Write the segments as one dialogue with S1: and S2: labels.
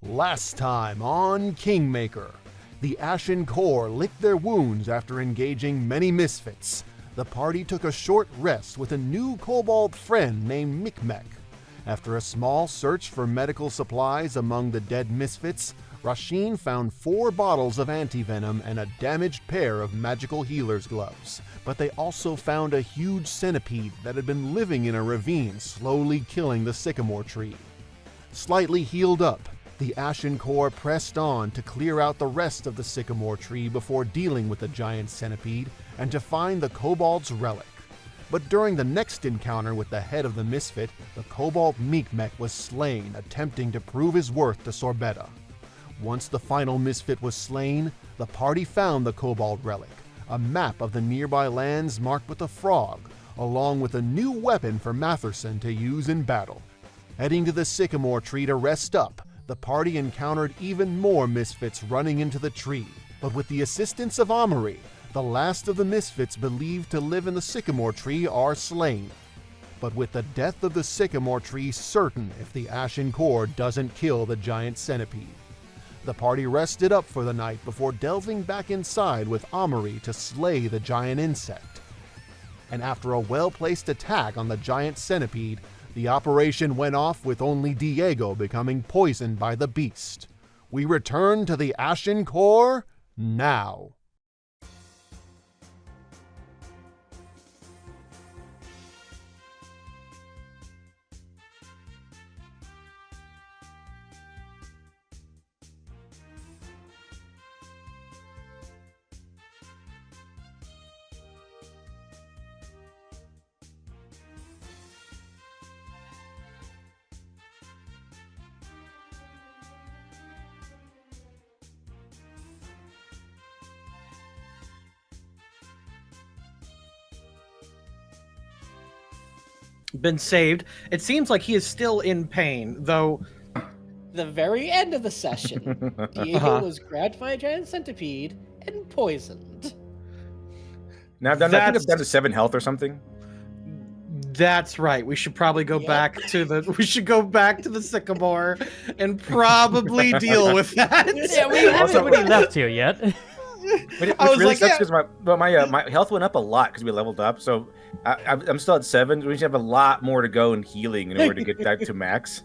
S1: Last time on Kingmaker, the Ashen Corp licked their wounds after engaging many misfits. The party took a short rest with a new kobold friend named Mikmek. After a small search for medical supplies among the dead misfits, Rasheen found 4 bottles of antivenom and a damaged pair of magical healer's gloves. But they also found a huge centipede that had been living in a ravine, slowly killing the sycamore tree. Slightly healed up, the Ashen Corp pressed on to clear out the rest of the sycamore tree before dealing with the giant centipede and to find the kobold's relic. But during the next encounter with the head of the misfit, the kobold Mikmek was slain attempting to prove his worth to Sorbetta. Once the final misfit was slain, the party found the kobold relic, a map of the nearby lands marked with a frog, along with a new weapon for Matherson to use in battle. Heading to the sycamore tree to rest up, the party encountered even more misfits running into the tree, but with the assistance of Amory, the last of the misfits believed to live in the sycamore tree are slain. But with the death of the sycamore tree certain if the Ashen Corp doesn't kill the giant centipede. The party rested up for the night before delving back inside with Amory to slay the giant insect. And after a well-placed attack on the giant centipede, the operation went off with only Diego becoming poisoned by the beast. We return to the Ashen Corp now.
S2: Been saved. It seems like he is still in pain, though.
S3: The very end of the session, Diego was grabbed by a giant centipede and poisoned.
S4: Now I think I'm down to 7 health or something.
S2: That's right. We should probably go back to the. We should go back to the sycamore and probably deal with that.
S5: Yeah, we haven't really left here yet.
S4: But it really sucks because my health went up a lot because we leveled up. So I'm still at 7. We should have a lot more to go in healing in order to get that to max.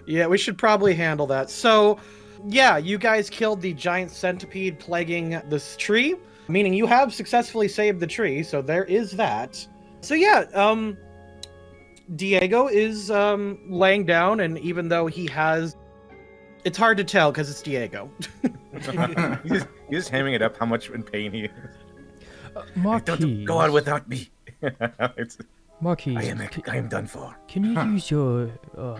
S2: Yeah, we should probably handle that. So, yeah, you guys killed the giant centipede plaguing this tree, meaning you have successfully saved the tree. So there is that. So yeah, Diego is laying down, and even though he has, it's hard to tell because it's Diego.
S4: He's just hamming it up how much in pain he is.
S5: Marquis.
S4: Don't go on without me.
S5: Marquis.
S4: I am done for.
S5: Can you use your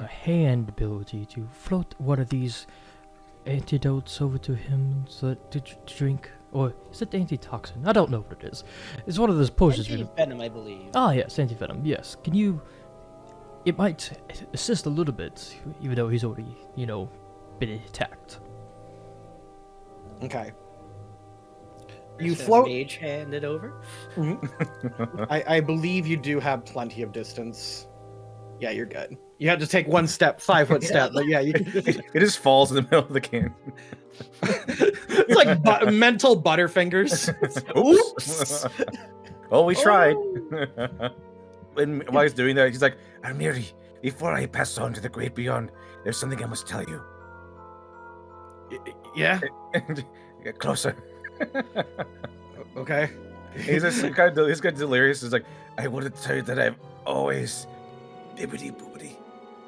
S5: hand ability to float one of these antidotes over to him so that to drink? Or is it antitoxin? I don't know what it is. It's one of those potions.
S3: Anti-venom, I believe.
S5: Ah, yes, antivenom. Yes. Can you? It might assist a little bit, even though he's already, been attacked.
S2: Okay.
S3: You float. Mage hand it over.
S2: Mm-hmm. I believe you do have plenty of distance. Yeah, you're good. You had to take 1 step, 5-foot step, but yeah, you can...
S4: It just falls in the middle of the can.
S2: It's like mental butterfingers.
S4: Oops. Well, we tried. And while he's doing that, he's like, Amiri, before I pass on to the great beyond, there's something I must tell you.
S2: Yeah?
S4: Get closer.
S2: Okay.
S4: He's kind of delirious. He's like, I wanted to tell you that I've always bibbidi boobidi.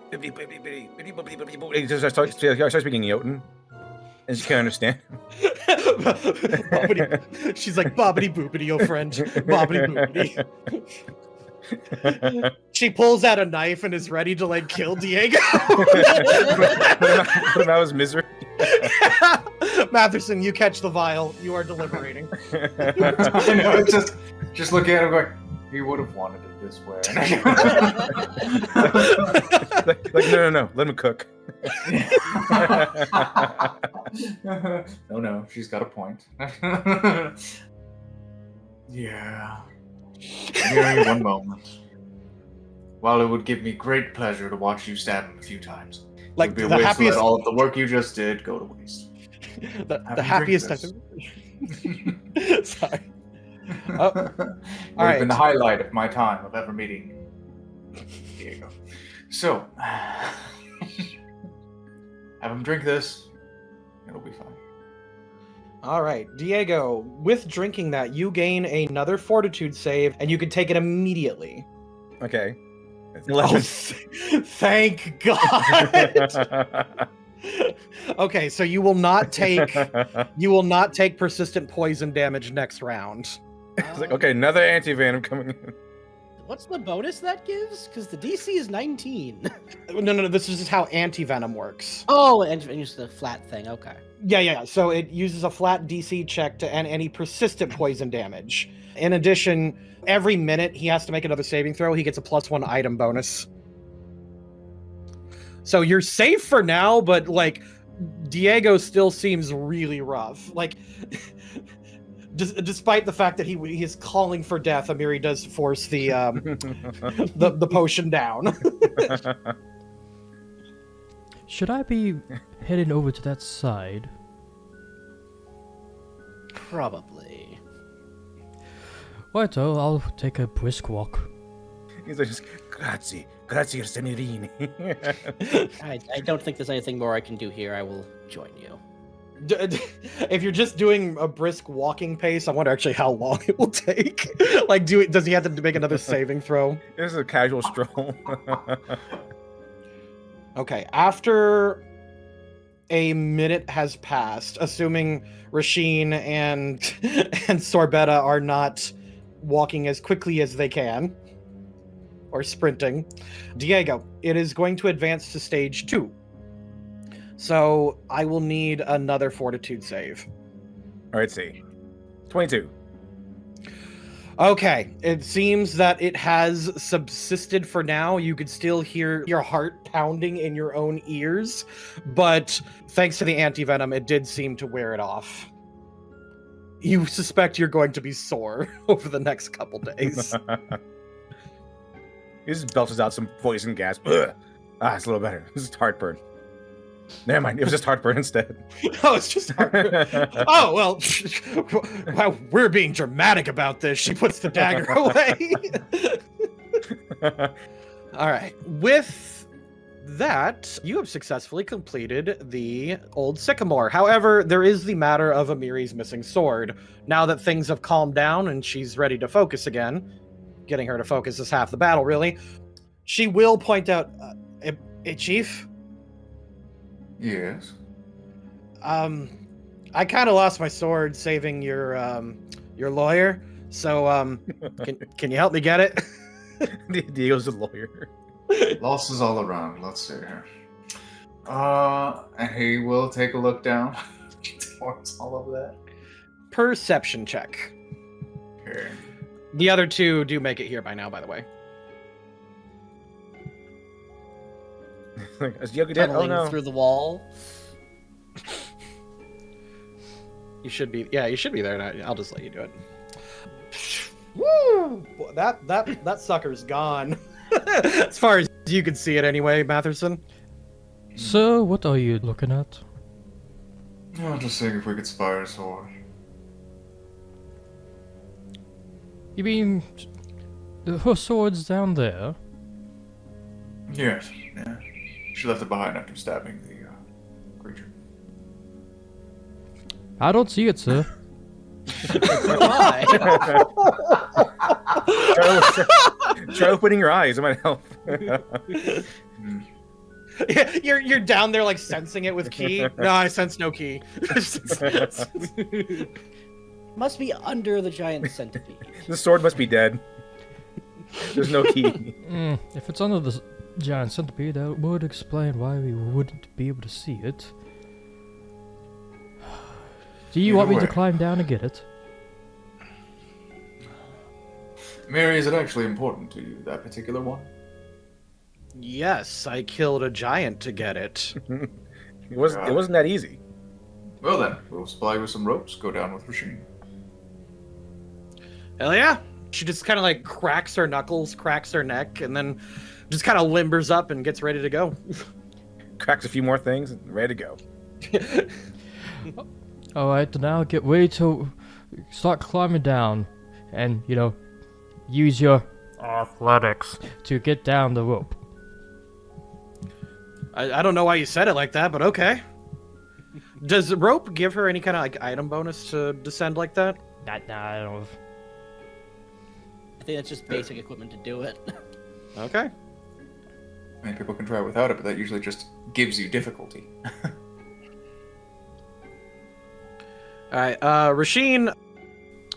S4: Bibbidi bibbidi bibbidi bibbidi bibbidi bibbidi bibbidi. He just starts speaking Jotun. And she can't understand.
S2: She's like, bobbity boopity, your friend. Bobbity boopity. She pulls out a knife and is ready to kill Diego.
S4: Put him out of his misery.
S2: Matherson, you catch the vial. You are deliberating.
S6: I know, just looking at him going, he would have wanted it this way.
S4: No, let him cook.
S6: No, she's got a point. Yeah. Give me one moment. While it would give me great pleasure to watch you stab him a few times,
S2: Like
S6: It'd be a
S2: the
S6: waste to
S2: happiest,
S6: let all of the work you just did go to waste.
S2: the
S6: Have him
S2: happiest.
S6: drink
S2: Sorry.
S6: Would
S2: all
S6: have been the
S2: right.
S6: highlight of my time of ever meeting Diego. So, have him drink this. It'll be fine.
S2: All right, Diego. With drinking that, you gain another fortitude save, and you can take it immediately.
S4: Okay. It's
S2: Oh,
S4: 11.
S2: thank God. Okay, so you will not take persistent poison damage next round.
S4: It's like, okay, another anti-venom coming in.
S3: What's the bonus that gives? Because the DC is 19.
S2: No. This is just how anti-venom works.
S3: Oh, and use the flat thing. Okay.
S2: Yeah. So it uses a flat DC check to end any persistent poison damage. In addition, every minute he has to make another saving throw. He gets a +1 item bonus. So you're safe for now, but like Diego still seems really rough. Like, despite the fact that he is calling for death, Amiri does force the the potion down.
S5: Should I be heading over to that side?
S3: Probably.
S5: Righto, I'll take a brisk walk.
S4: He's like, grazie, signorini.
S3: I don't think there's anything more I can do here. I will join you.
S2: If you're just doing a brisk walking pace, I wonder actually how long it will take. Like, does he have to make another saving throw?
S4: This is a casual stroll.
S2: Okay, after a minute has passed, assuming Rasheen and Sorbetta are not walking as quickly as they can, or sprinting, Diego, it is going to advance to stage 2. So I will need another fortitude save.
S4: All right, see. 22.
S2: Okay, it seems that it has subsisted for now. You could still hear your heart pounding in your own ears, but thanks to the anti-venom, it did seem to wear it off. You suspect you're going to be sore over the next couple days.
S4: He just belches out some poison gas. Ugh. Ah, it's a little better. This is heartburn. Never mind, it was just heartburn instead.
S2: Oh, it's just heartburn. Oh, well, wow, we're being dramatic about this. She puts the dagger away. All right. With that, you have successfully completed the old sycamore. However, there is the matter of Amiri's missing sword. Now that things have calmed down and she's ready to focus again, getting her to focus is half the battle, really. She will point out, Chief?
S6: Yes.
S2: I kind of lost my sword saving your lawyer. So can you help me get it?
S4: Diego's a lawyer.
S6: Losses all around. Let's see here. And he will take a look down towards all of that.
S2: Perception check.
S6: Okay.
S2: The other two do make it here by now, by the way.
S4: Is Yogi dead? Oh
S3: Tunneling
S4: no.
S3: through the wall.
S2: You should be there now. I'll just let you do it. Woo! That sucker's gone. As far as you can see it anyway, Matherson.
S5: So, what are you looking at?
S6: I'm just seeing if we could spire a sword.
S5: You mean her sword's down there?
S6: Yes. Yeah. She left it behind after stabbing the creature.
S5: I don't see it, sir.
S3: Why?
S4: Try opening your eyes. It might help.
S2: You're down there like sensing it with key. No, I sense no key.
S3: Must be under the giant centipede.
S4: The sword must be dead. There's no key.
S5: If it's under the giant centipede, that would explain why we wouldn't be able to see it. Do you want me to climb down and get it?
S6: Mary, is it actually important to you, that particular one?
S2: Yes, I killed a giant to get it.
S4: It wasn't that easy.
S6: Well then, we'll supply you with some ropes, go down with Rasheen.
S2: Hell yeah. She just kind of like cracks her knuckles, cracks her neck, and then just kind of limbers up and gets ready to go.
S4: cracks a few more things, and ready to go.
S5: Alright, now get ready to start climbing down. And, use your athletics to get down the rope.
S2: I don't know why you said it like that, but okay. Does the rope give her any kind of like item bonus to descend like that?
S5: Nah, I don't know.
S3: I think that's just basic equipment to do it.
S2: Okay.
S6: Many people can try without it, but that usually just gives you difficulty.
S2: Alright, Rasheen,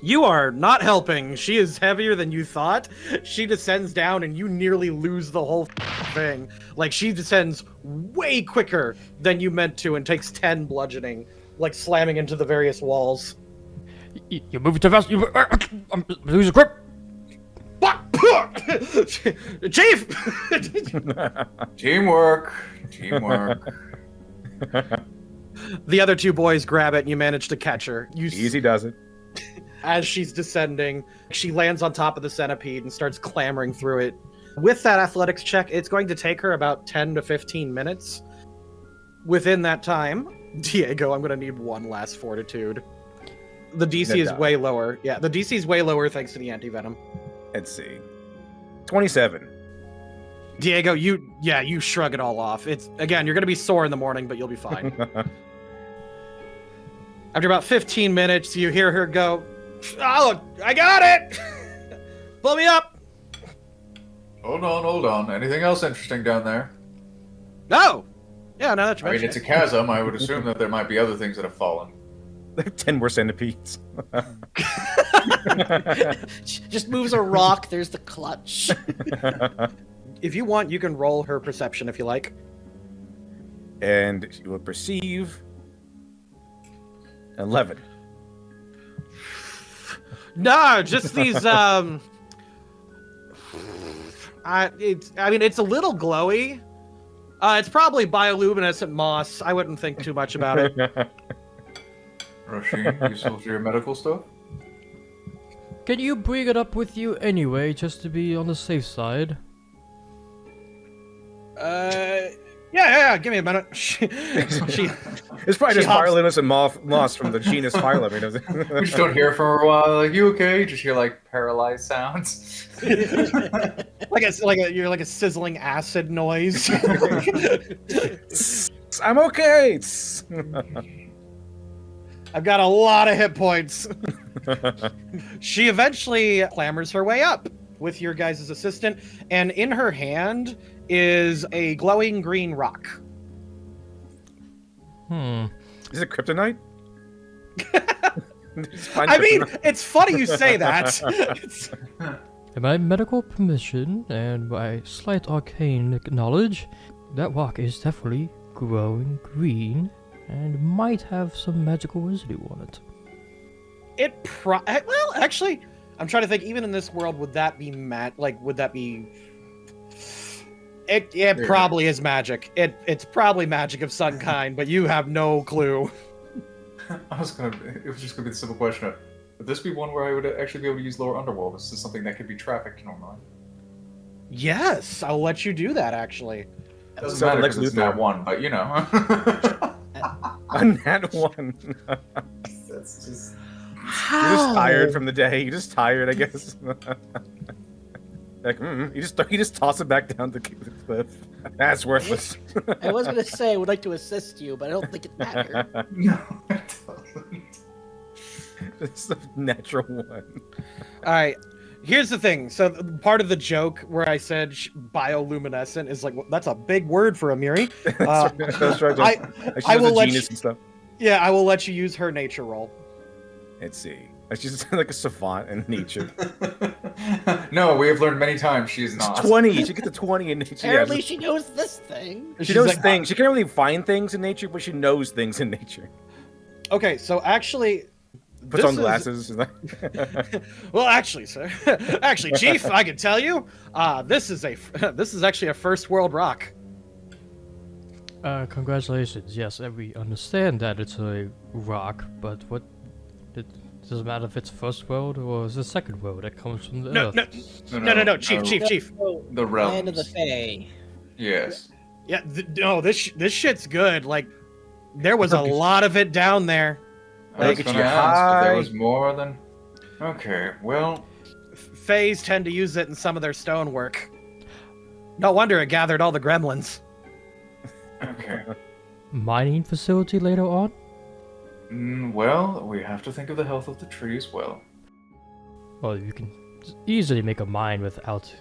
S2: you are not helping. She is heavier than you thought. She descends down and you nearly lose the whole thing. Like, she descends way quicker than you meant to and takes 10 bludgeoning, like slamming into the various walls.
S5: You're moving too fast. I'm losing grip.
S2: Chief!
S6: Teamwork. Teamwork.
S2: The other two boys grab it and you manage to catch her.
S4: Easy does it.
S2: As she's descending, she lands on top of the centipede and starts clambering through it. With that athletics check, it's going to take her about 10 to 15 minutes. Within that time, Diego, I'm going to need one last fortitude. The DC is way lower. Yeah, the DC is way lower thanks to the anti-venom.
S4: Let's see. 27.
S2: Diego, you shrug it all off. Again, you're going to be sore in the morning, but you'll be fine. After about 15 minutes, you hear her go, "Oh, look, I got it! Pull me up!"
S6: Hold on. Anything else interesting down there?
S2: No! Yeah, no, that's
S6: I mean, it's a chasm. I would assume that there might be other things that have fallen.
S4: 10 more centipedes.
S3: Just moves a rock, there's the clutch.
S2: If you want, you can roll her perception if you like.
S4: And you will perceive 11.
S2: No, just these, it's a little glowy. It's probably bioluminescent moss. I wouldn't think too much about it.
S6: Rasheen, useful for your medical stuff?
S5: Can you bring it up with you anyway, just to be on the safe side?
S2: Yeah, give me a minute.
S4: It's probably just bioluminescent moss from the genus Phylum.
S6: We just don't hear for a while. Like, you okay? You just hear like paralyzed sounds.
S2: You're like a sizzling acid noise.
S4: I'm okay.
S2: I've got a lot of hit points. She eventually clambers her way up with your guys' assistant, and in her hand is a glowing green rock.
S4: Is it kryptonite?
S2: I mean, it's funny you say that.
S5: In my medical permission and my slight arcane knowledge, that rock is definitely glowing green and might have some magical residue on it.
S2: Well, actually, I'm trying to think. Even in this world, would that be would that be? It probably is magic. It's probably magic of some kind, but you have no clue.
S6: It was just gonna be the simple question of, would this be one where I would actually be able to use lower underworld? This is something that could be trafficked normally.
S2: Yes, I'll let you do that. Actually,
S6: Doesn't matter because it's not one, but you know.
S4: A nat 1.
S6: That's just.
S4: You're just tired from the day. You're just tired, I guess. Like, you just toss it back down the cliff. That's worthless.
S3: I was gonna say I would like to assist you, but I don't think it matters.
S6: No, it doesn't.
S4: It's a natural 1.
S2: all right. Here's the thing. So part of the joke where I said bioluminescent is like, that's a big word for a Miri.
S4: That's right.
S2: I will let
S4: genus and stuff.
S2: Yeah, I will let you use her nature roll.
S4: Let's see. She's like a savant in nature.
S6: No, we have learned many times she's not.
S4: 20. She gets a 20 in nature.
S3: Apparently she knows this thing.
S4: She knows things. She can't really find things in nature, but she knows things in nature.
S2: Okay, so actually...
S4: Puts on glasses.
S2: Well, actually, sir. Actually, Chief, I can tell you, this is actually a first world rock.
S5: Congratulations. Yes, we understand that it's a rock, but what... It doesn't matter if it's first world or is it second world that comes from the Earth.
S2: No, Chief.
S6: The realms.
S3: Land of the Fae.
S6: Yes.
S2: Yeah, no, this shit's good. Like, there was a lot of it down there.
S6: I was
S4: Get
S6: gonna
S4: you
S6: ask if there
S4: high.
S6: was more than. Okay, well,
S2: Fays tend to use it in some of their stonework. No wonder it gathered all the gremlins.
S6: okay.
S5: Mining facility later on?
S6: Well, we have to think of the health of the tree as well.
S5: Well, you can easily make a mine without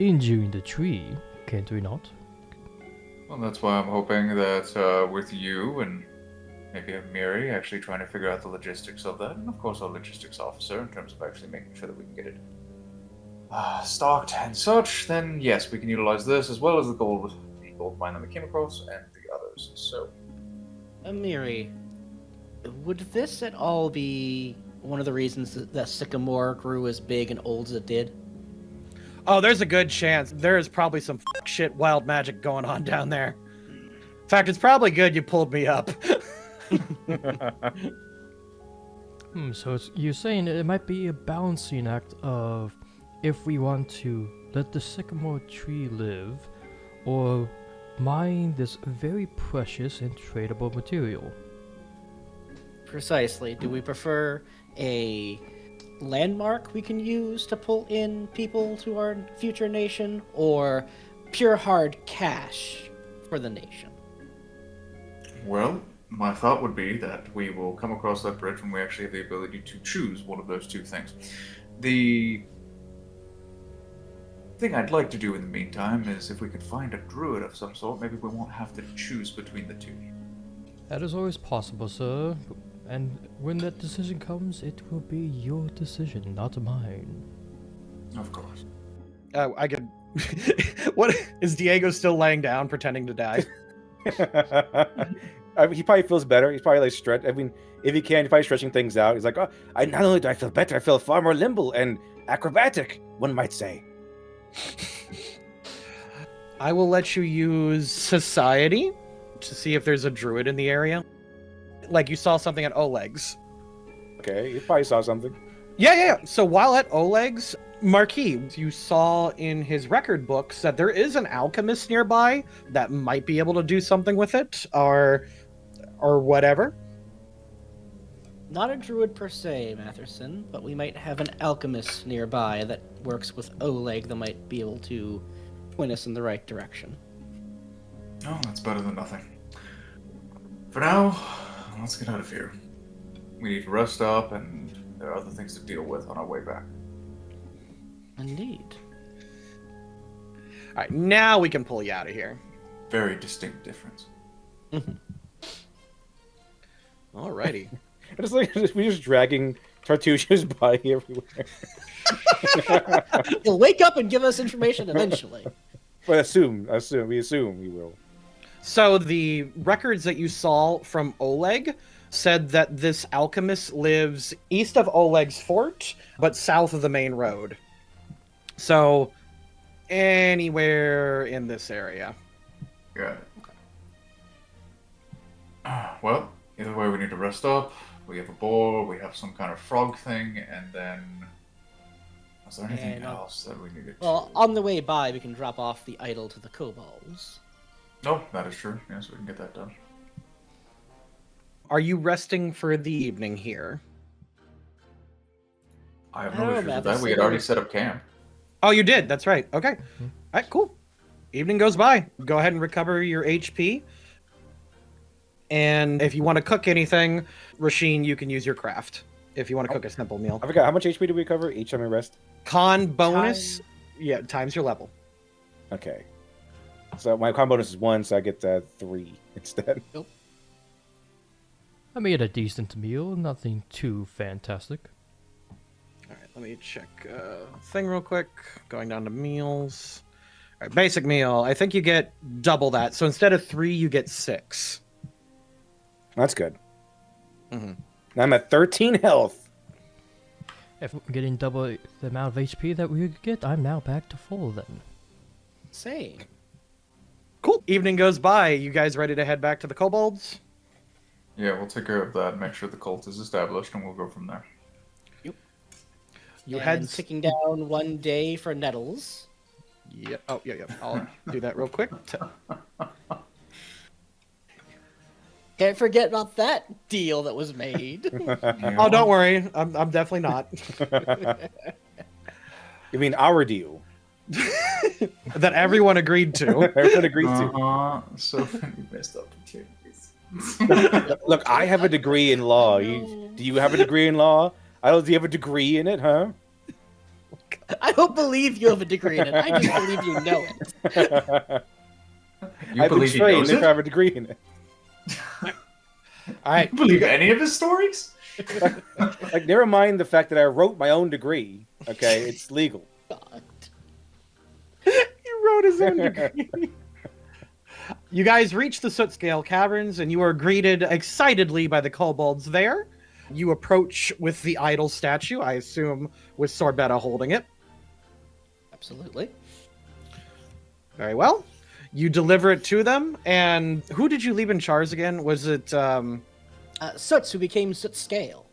S5: injuring the tree, can't we not?
S6: Well, that's why I'm hoping that with you and maybe Miri actually trying to figure out the logistics of that, and of course our logistics officer in terms of actually making sure that we can get it stocked and such, then yes, we can utilize this as well as the gold mine that we came across and the others. So,
S3: Amiri, would this at all be one of the reasons that sycamore grew as big and old as it did?
S2: Oh, there's a good chance. There is probably some shit wild magic going on down there. In fact, it's probably good you pulled me up.
S5: So you're saying it might be a balancing act of if we want to let the sycamore tree live, or mine this very precious and tradable material.
S3: Precisely. Do we prefer a landmark we can use to pull in people to our future nation, or pure hard cash for the nation?
S6: well, my thought would be that we will come across that bridge when we actually have the ability to choose one of those two things. The thing I'd like to do in the meantime is if we could find a druid of some sort, maybe we won't have to choose between the two.
S5: That is always possible, sir. And when that decision comes, it will be your decision, not mine.
S6: Of course.
S2: I could. What is Diego still laying down, pretending to die?
S4: I mean, he probably feels better. He's probably like stretch. I mean, if he can, he's probably stretching things out. He's like, oh, I not only do I feel better, I feel far more nimble and acrobatic, one might say.
S2: I will let you use society to see if there's a druid in the area. Like you saw something at Oleg's.
S4: Okay, you probably saw something.
S2: Yeah. So while at Oleg's, Marquis, you saw in his record books that there is an alchemist nearby that might be able to do something with it, or whatever.
S3: Not a druid per se, Matherson, but we might have an alchemist nearby that works with Oleg that might be able to point us in the right direction.
S6: Oh, that's better than nothing. For now, let's get out of here. We need to rest up, and there are other things to deal with on our way back.
S3: Indeed.
S2: All right, now we can pull you out of here.
S6: Very distinct difference.
S2: Alrighty.
S4: I just like we're just dragging Tartusha's body everywhere.
S3: He'll wake up and give us information eventually.
S4: But we assume he will.
S2: So the records that you saw from Oleg said that this alchemist lives east of Oleg's fort, but south of the main road. So anywhere in this area.
S6: Got it. Well, either way, we need to rest up. We have a boar, we have some kind of frog thing, and then... Was there anything
S3: And,
S6: else that we needed
S3: Well,
S6: to...
S3: on the way by, we can drop off the idol to the kobolds.
S6: No, that is true. Yes, we can get that done.
S2: Are you resting for the evening here?
S6: I have
S3: I
S6: no
S3: don't know,
S6: issues with
S3: Matt,
S6: that.
S3: this
S6: We had
S3: is-
S6: already set up camp.
S2: Oh, you did. That's right. Okay. All right, cool. Evening goes by. Go ahead and recover your HP. And if you want to cook anything, Rasheen, you can use your craft if you want to cook a simple meal.
S4: I forgot, how much HP do we cover each time we rest?
S2: Con bonus, yeah, times your level.
S4: Okay. So my con bonus is 1, so I get 3 instead.
S5: I made a decent meal, nothing too fantastic.
S2: All right, let me check thing real quick. Going down to meals. All right, basic meal. I think you get double that. So instead of 3, you get 6.
S4: That's good.
S2: Mhm.
S4: I'm at 13 health.
S5: If I'm getting double the amount of HP that we could get, I'm now back to full then.
S3: Same.
S2: Cool. Evening goes by. You guys ready to head back to the Kobolds?
S6: Yeah, we'll take care of that, make sure the cult is established, and we'll go from there.
S2: You
S3: and
S2: head.
S3: ticking down one day for nettles.
S2: Yeah. Oh, yeah. I'll do that real quick.
S3: Can't forget about that deal that was made.
S2: Oh, don't worry. I'm definitely not.
S4: You mean our deal?
S2: That everyone agreed to.
S4: Everyone agreed to.
S6: So many missed opportunities.
S4: Look, I have a degree in law. Do you have a degree in law? Do you have a degree in it, huh?
S3: I don't believe you have a degree in it. I just believe you know it.
S6: You
S4: I've been
S6: believe he
S4: trained
S6: knows
S4: if I
S6: it?
S4: have a degree in it.
S2: All right.
S6: You believe any of his stories?
S4: Like, never mind the fact that I wrote my own degree. Okay, it's legal.
S3: God.
S2: He wrote his own degree. You guys reach the Sootscale Caverns, and you are greeted excitedly by the kobolds there. You approach with the idol statue, I assume with Sorbetta holding it.
S3: Absolutely.
S2: Very well. You deliver it to them, and who did you leave in charge again? Was it,
S3: Soots, who became Sootscale.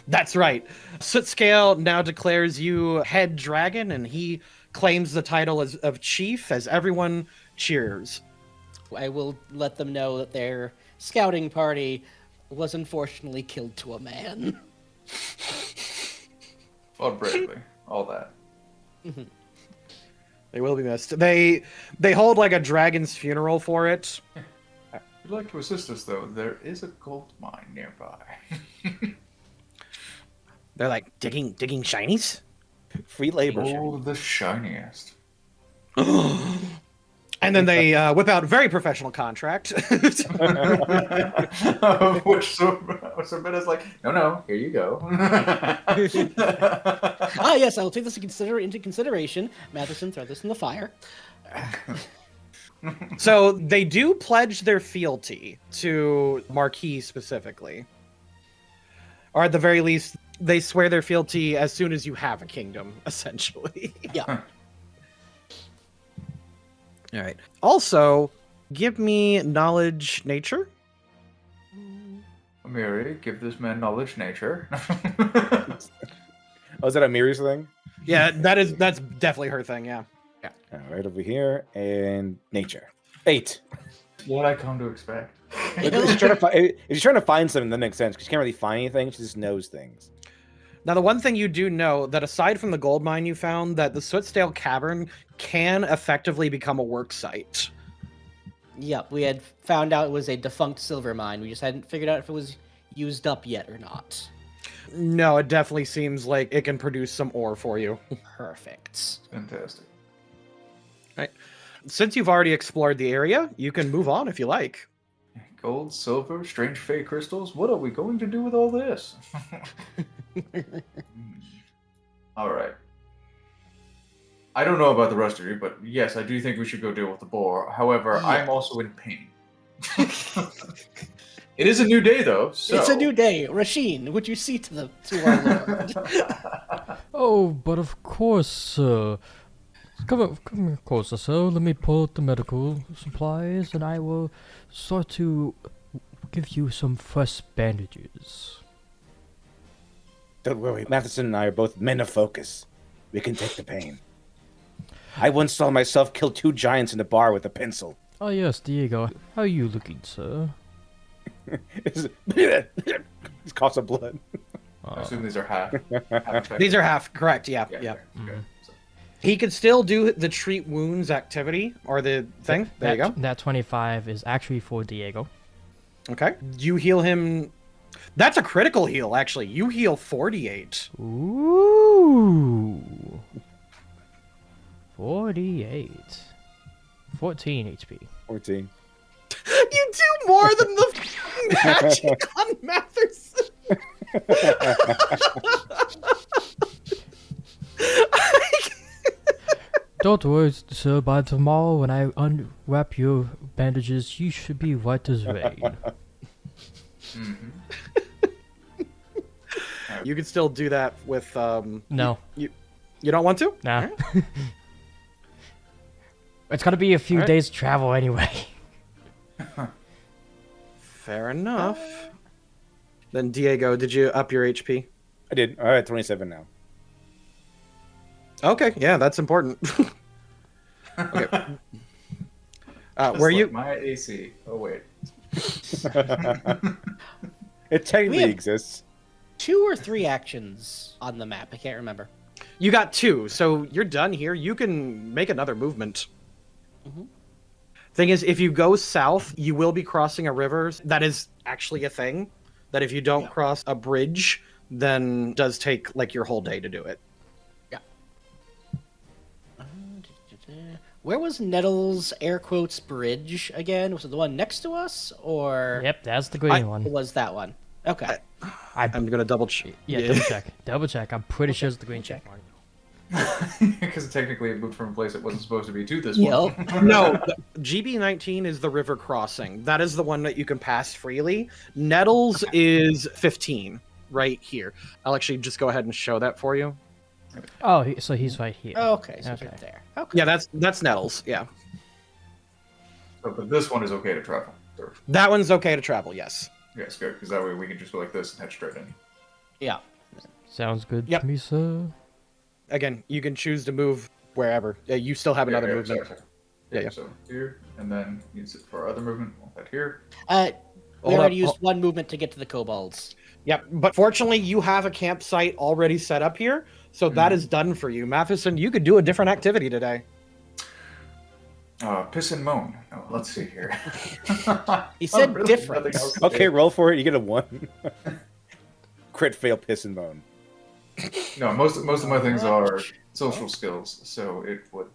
S2: That's right. Sootscale now declares you head dragon, and he claims the title of chief as everyone cheers.
S3: I will let them know that their scouting party was unfortunately killed to a man.
S6: Fought bravely. All that.
S2: They will be missed. They hold like a dragon's funeral for it.
S6: If you'd like to assist us, though, there is a gold mine nearby.
S2: They're like digging shinies.
S4: Free labor.
S6: Oh, the shiniest.
S2: And then they whip out a very professional contract.
S6: Which Sorbetta's like, no, here you go.
S3: Yes, I will take this into consideration. Matheson, throw this in the fire.
S2: So they do pledge their fealty to Marquis specifically. Or at the very least, they swear their fealty as soon as you have a kingdom, essentially.
S3: Yeah.
S2: All right. Also, give me knowledge nature.
S6: Amiri, give this man knowledge nature.
S4: Oh, is that a Miri's thing?
S2: Yeah, that's definitely her thing, yeah.
S4: All right, over here, and nature. 8.
S6: What I come to expect.
S4: If she's trying to find something, that makes sense, because she can't really find anything, she just knows things.
S2: Now, the one thing you do know, that aside from the gold mine you found, that the Sootscale Cavern can effectively become a work site.
S3: Yep, we had found out it was a defunct silver mine. We just hadn't figured out if it was used up yet or not.
S2: No, it definitely seems like it can produce some ore for you.
S3: Perfect.
S6: Fantastic.
S2: Right. Since you've already explored the area, you can move on if you like.
S6: Gold, silver, strange fey crystals. What are we going to do with all this? All right. I don't know about the rest of you, but yes, I do think we should go deal with the boar. However, I'm also in pain. It is a new day, though. So.
S3: It's a new day. Rasheen, would you see to our lord?
S5: Oh, but of course, sir. Come here closer, sir. Let me pull out the medical supplies, and I will start to give you some fresh bandages.
S4: Don't worry, Matheson and I are both men of focus. We can take the pain. I once saw myself kill 2 giants in a bar with a pencil.
S5: Oh yes, Diego. How are you looking, sir?
S4: He's coughs of blood.
S6: I assume these are half.
S2: These are half, correct, yeah.
S6: Okay. So,
S2: He could still do the treat wounds activity, or the thing. There you go.
S5: That 25 is actually for Diego.
S2: Okay. You heal him. That's a critical heal, actually. You heal 48.
S5: Ooh. 48. 14 HP.
S4: 14.
S2: You do more than the magic on Matheson.
S5: Don't worry, sir. By tomorrow, when I unwrap your bandages, you should be white as rain.
S2: You could still do that with
S5: No.
S2: You don't want to?
S5: Nah. It's gonna be a few
S2: Alright.
S5: days travel anyway.
S2: Fair enough. Then Diego, did you up your HP?
S4: I did. All right, 27 now.
S2: Okay, yeah, that's important. Okay.
S6: Just
S2: Were
S6: like
S2: you?
S6: my AC? Oh wait.
S7: It technically
S3: have-
S7: exists.
S3: 2 or 3 actions on the map. I can't remember.
S2: You got 2, so you're done here. You can make another movement.
S3: Mhm.
S2: Thing is, if you go south, you will be crossing a river. That is actually a thing. That if you don't cross a bridge, then it does take like your whole day to do it.
S3: Where was Nettle's air quotes bridge again? Was it the one next to us, or
S5: Yep, that's the green one.
S3: was that one? Okay.
S2: I'm gonna double check.
S5: Yeah, double check. Double check. I'm pretty sure it's the green check mark.
S6: Because technically it moved from a place it wasn't supposed to be to this
S3: Yep.
S6: one.
S2: No, GB19 is the river crossing. That is the one that you can pass freely. Nettles is 15 right here. I'll actually just go ahead and show that for you.
S5: Oh, so he's right here.
S3: Okay, so it's
S5: Okay.
S3: right there. Okay.
S2: Yeah, that's Nettles. Yeah,
S6: So, but this one is okay to travel. Or-
S2: that one's okay to travel. Yes.
S6: Yes, good, because that way we can just go like this and head straight in.
S3: Yeah.
S5: Sounds good
S2: Yep.
S5: to me, sir.
S2: Again, you can choose to move wherever. You still have another movement.
S6: Sorry.
S2: Yeah.
S6: So here, and then use it for our other movement. We'll head here.
S3: We
S2: Hold
S3: already
S2: up.
S3: used one movement to get to the kobolds.
S2: Yep, but fortunately, you have a campsite already set up here, so that is done for you. Matheson, you could do a different activity today.
S6: Piss and moan. Oh, let's see here.
S3: He said
S6: Really?
S3: different.
S6: Nothing else to
S7: Okay,
S6: do.
S7: roll for it. You get a 1. Crit fail, piss and bone.
S6: No, most of my things are social skills, so it would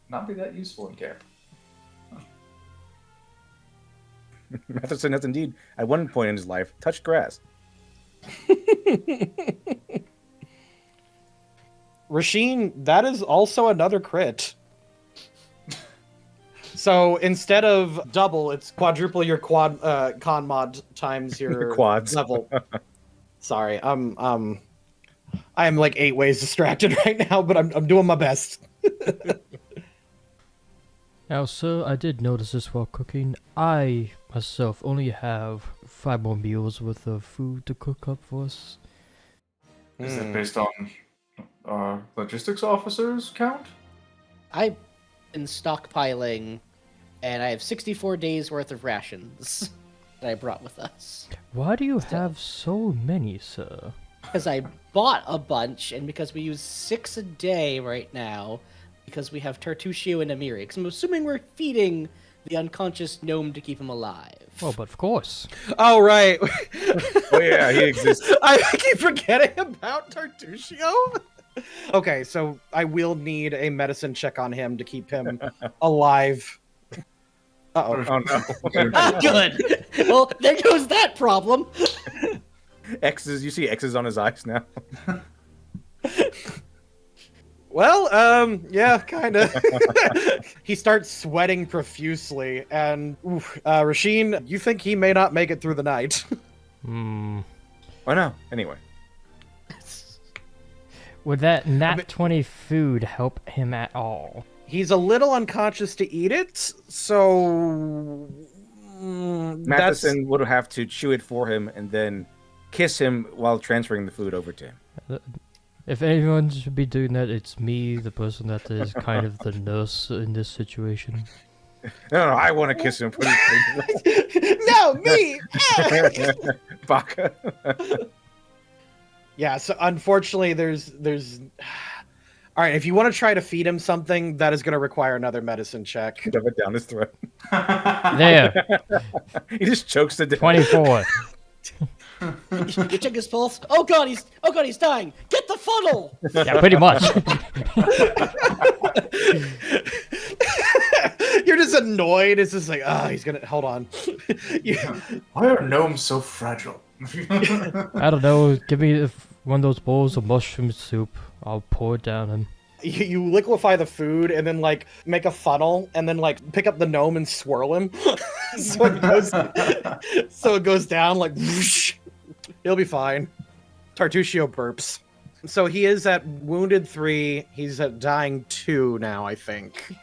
S6: not be that useful in camp.
S7: Matheson has indeed, at one point in his life, touched grass.
S2: Rasheen, that is also another crit. So instead of double, it's quadruple your con mod times your
S7: Quads.
S2: level. Sorry, I am like 8 ways distracted right now, but I'm doing my best.
S5: Now, sir, I did notice this while cooking. I, myself, only have 5 more meals worth of food to cook up for us.
S6: Is that based on logistics officers count?
S3: I've been stockpiling, and I have 64 days worth of rations that I brought with us.
S5: Why do you have so many, sir?
S3: Because I bought a bunch, and because we use 6 a day right now, because we have Tartuccio and Amiri. Because I'm assuming we're feeding the unconscious gnome to keep him alive.
S5: Oh, but of course.
S2: Oh right.
S7: Oh yeah, he exists.
S2: I keep forgetting about Tartuccio. Okay, so I will need a medicine check on him to keep him alive. Uh-oh.
S7: Oh no.
S3: Ah, good! Well, there goes that problem.
S7: X's, you see X's on his eyes now.
S2: Well, yeah, kind of. He starts sweating profusely, and Rasheen, you think he may not make it through the night.
S5: Hmm.
S7: Oh no. Anyway.
S5: Would that nat 20 food help him at all?
S2: He's a little unconscious to eat it, so that's
S7: Matheson would have to chew it for him and then kiss him while transferring the food over to him.
S5: If anyone should be doing that, it's me, the person that is kind of the nurse in this situation.
S7: No, I want to kiss him.
S2: no me.
S7: Baka.
S2: Yeah, so unfortunately, there's. All right, if you want to try to feed him something, that is going to require another medicine check.
S7: Shove it down his throat.
S5: There!
S7: He just chokes to death.
S5: 24.
S3: You check his pulse. Oh god, he's dying. Get the funnel.
S5: Yeah, pretty much.
S2: You're just annoyed. It's just like, he's gonna hold on.
S6: Why are gnomes so fragile?
S5: I don't know. Give me one of those bowls of mushroom soup. I'll pour it down him.
S2: You liquefy the food and then like make a funnel and then like pick up the gnome and swirl him, so it goes down like whoosh. He'll be fine. Tartuccio burps. So he is at wounded 3. He's at dying 2 now, I think.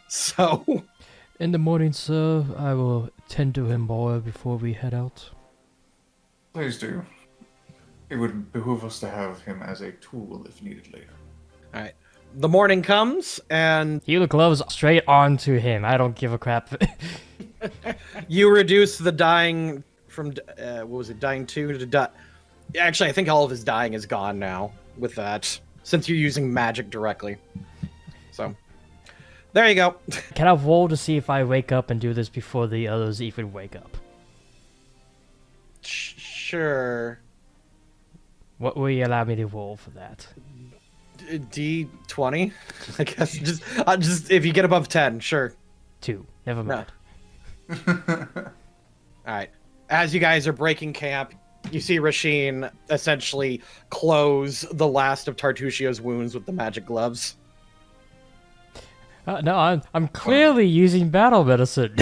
S2: So
S5: In the morning, sir, I will tend to him more before we head out.
S6: Please do. It would behoove us to have him as a tool if needed later.
S2: all right. The morning comes, and
S5: Heal the gloves straight onto him. I don't give a crap.
S2: you reduce the dying from, what was it, dying 2 to Actually, I think all of his dying is gone now with that, since you're using magic directly. So, there you go.
S5: Can I roll to see if I wake up and do this before the others even wake up?
S2: Sure.
S5: What will you allow me to roll for that?
S2: D20, I guess. Just if you get above 10, sure.
S5: 2. Never mind.
S2: All right. As you guys are breaking camp, you see Rasheen essentially close the last of Tartuccio's wounds with the magic gloves.
S5: No, I'm clearly using battle medicine.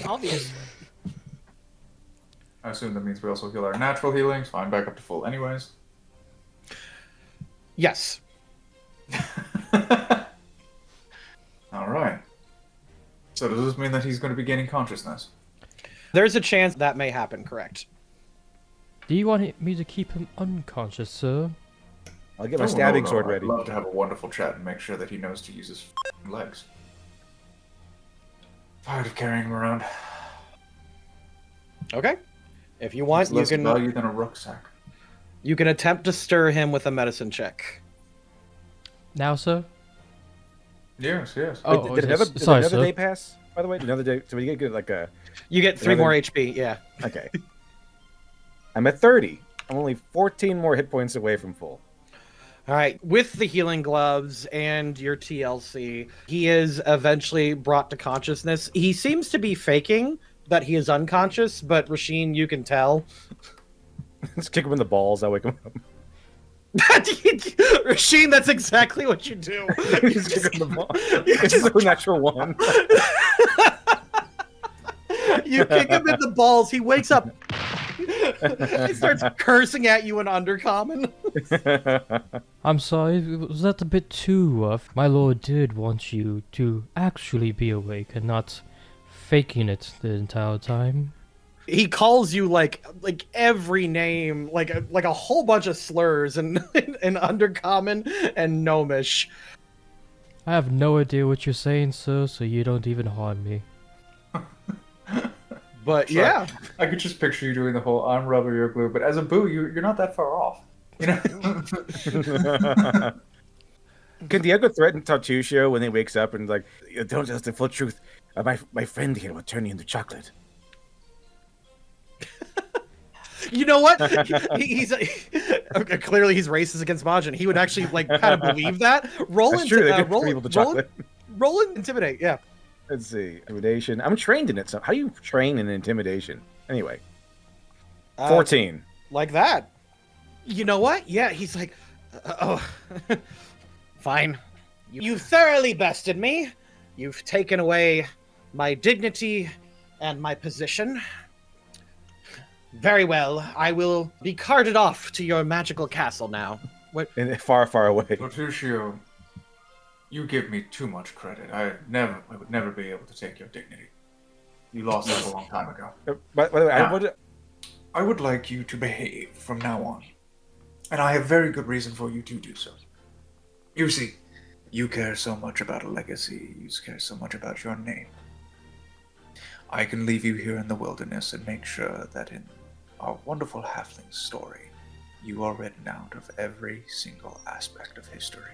S3: Obviously.
S6: I assume that means we also heal our natural healing, so I'm back up to full anyways.
S2: Yes.
S6: Alright. So does this mean that he's going to be gaining consciousness?
S2: There's a chance that may happen, correct?
S5: Do you want me to keep him unconscious, sir?
S7: I'll get my stabbing sword ready.
S6: I'd love to have a wonderful chat and make sure that he knows to use his legs. Tired of carrying him around.
S2: Okay. If you want,
S6: It's less value than a rucksack.
S2: you can attempt to stir him with a medicine check.
S5: Now, sir?
S6: Yes, yes.
S5: Oh,
S7: Did another
S5: sir.
S7: day pass? By the way, another day. So we get good like a.
S2: You get 3
S7: Another-
S2: more HP, yeah.
S7: Okay. I'm at 30. I'm only 14 more hit points away from full.
S2: All right, with the healing gloves and your TLC, he is eventually brought to consciousness. He seems to be faking that he is unconscious, but Rasheen, you can tell.
S7: Just kick him in the balls. I'll wake him up.
S2: Rasheen, that's exactly what you do.
S7: Just kick him in the balls. It's just a natural one.
S2: You kick him in the balls. He wakes up. He starts cursing at you in Undercommon.
S5: I'm sorry, was that a bit too rough? My lord did want you to actually be awake and not faking it the entire time.
S2: He calls you like every name, like a whole bunch of slurs in Undercommon and Gnomish.
S5: I have no idea what you're saying, sir, so you don't even harm me.
S2: But
S6: Sorry.
S2: yeah,
S6: I could just picture you doing the whole I'm rubber, you're glue, but as a boo, you're not that far off. You know?
S7: Can Diego threaten Tartuccio when he wakes up and like, don't tell us the full truth? My friend here will turn you into chocolate.
S2: you know what? He's okay, clearly he's racist against Majin. He would actually like kind of believe that.
S7: That's true. They give people the chocolate.
S2: Roll and intimidate. Yeah.
S7: Let's see. Intimidation. I'm trained in it. So how do you train in intimidation? Anyway. 14.
S2: Like that. You know what? Yeah, he's like, oh, fine. You thoroughly bested me. You've taken away my dignity and my position. Very well. I will be carted off to your magical castle now. What?
S7: And far, far away.
S6: Tartuccio, you give me too much credit. I would never be able to take your dignity. You lost that a long time ago.
S7: By the way,
S6: I would like you to behave from now on. And I have very good reason for you to do so. You see, you care so much about a legacy, you care so much about your name. I can leave you here in the wilderness and make sure that in our wonderful halfling story, you are written out of every single aspect of history.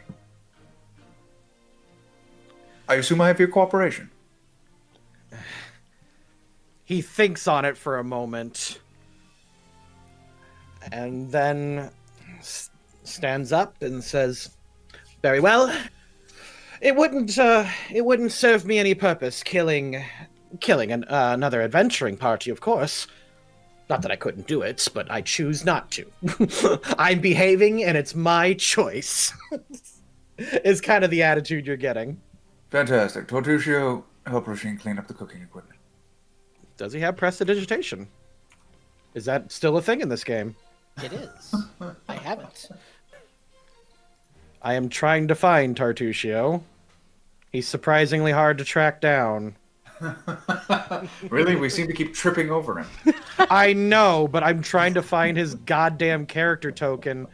S6: I assume I have your cooperation.
S2: He thinks on it for a moment. And then stands up and says, "Very well. It wouldn't serve me any purpose killing another adventuring party, of course. Not that I couldn't do it, but I choose not to. I'm behaving, and it's my choice." Is kind of the attitude you're getting.
S6: Fantastic. Tartuccio, help Rasheen clean up the cooking equipment.
S2: Does he have prestidigitation? Is that still a thing in this game?
S3: It is. I haven't.
S2: I am trying to find Tartuccio. He's surprisingly hard to track down.
S6: Really? We seem to keep tripping over him.
S2: I know, but I'm trying to find his goddamn character token,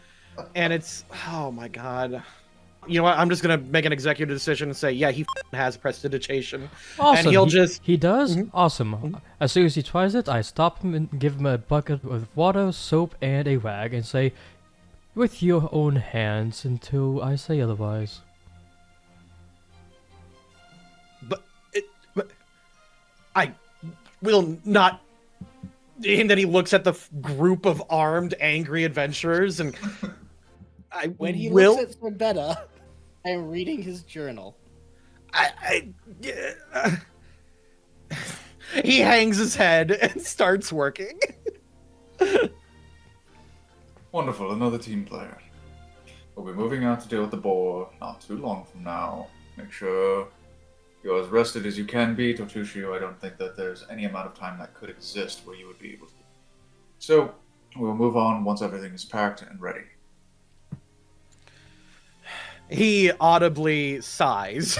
S2: and it's... Oh my god. you know what? I'm just gonna make an executive decision and say, yeah, he has prestidigitation,
S5: Awesome.
S2: and he'll just.
S5: He does?
S2: Mhm.
S5: Awesome. As soon as he tries it, I stop him and give him a bucket of water, soap, and a rag and say, with your own hands until I say otherwise.
S2: But I will not. And then he looks at the group of armed, angry adventurers, and I
S3: When he
S2: will.
S3: looks at Sorbetta, I am reading his journal.
S2: He hangs his head and starts working.
S6: Wonderful, another team player. We'll be moving out to deal with the boar not too long from now. Make sure you're as rested as you can be, Totushio. I don't think that there's any amount of time that could exist where you would be able to. So, we'll move on once everything is packed and ready.
S2: He audibly sighs.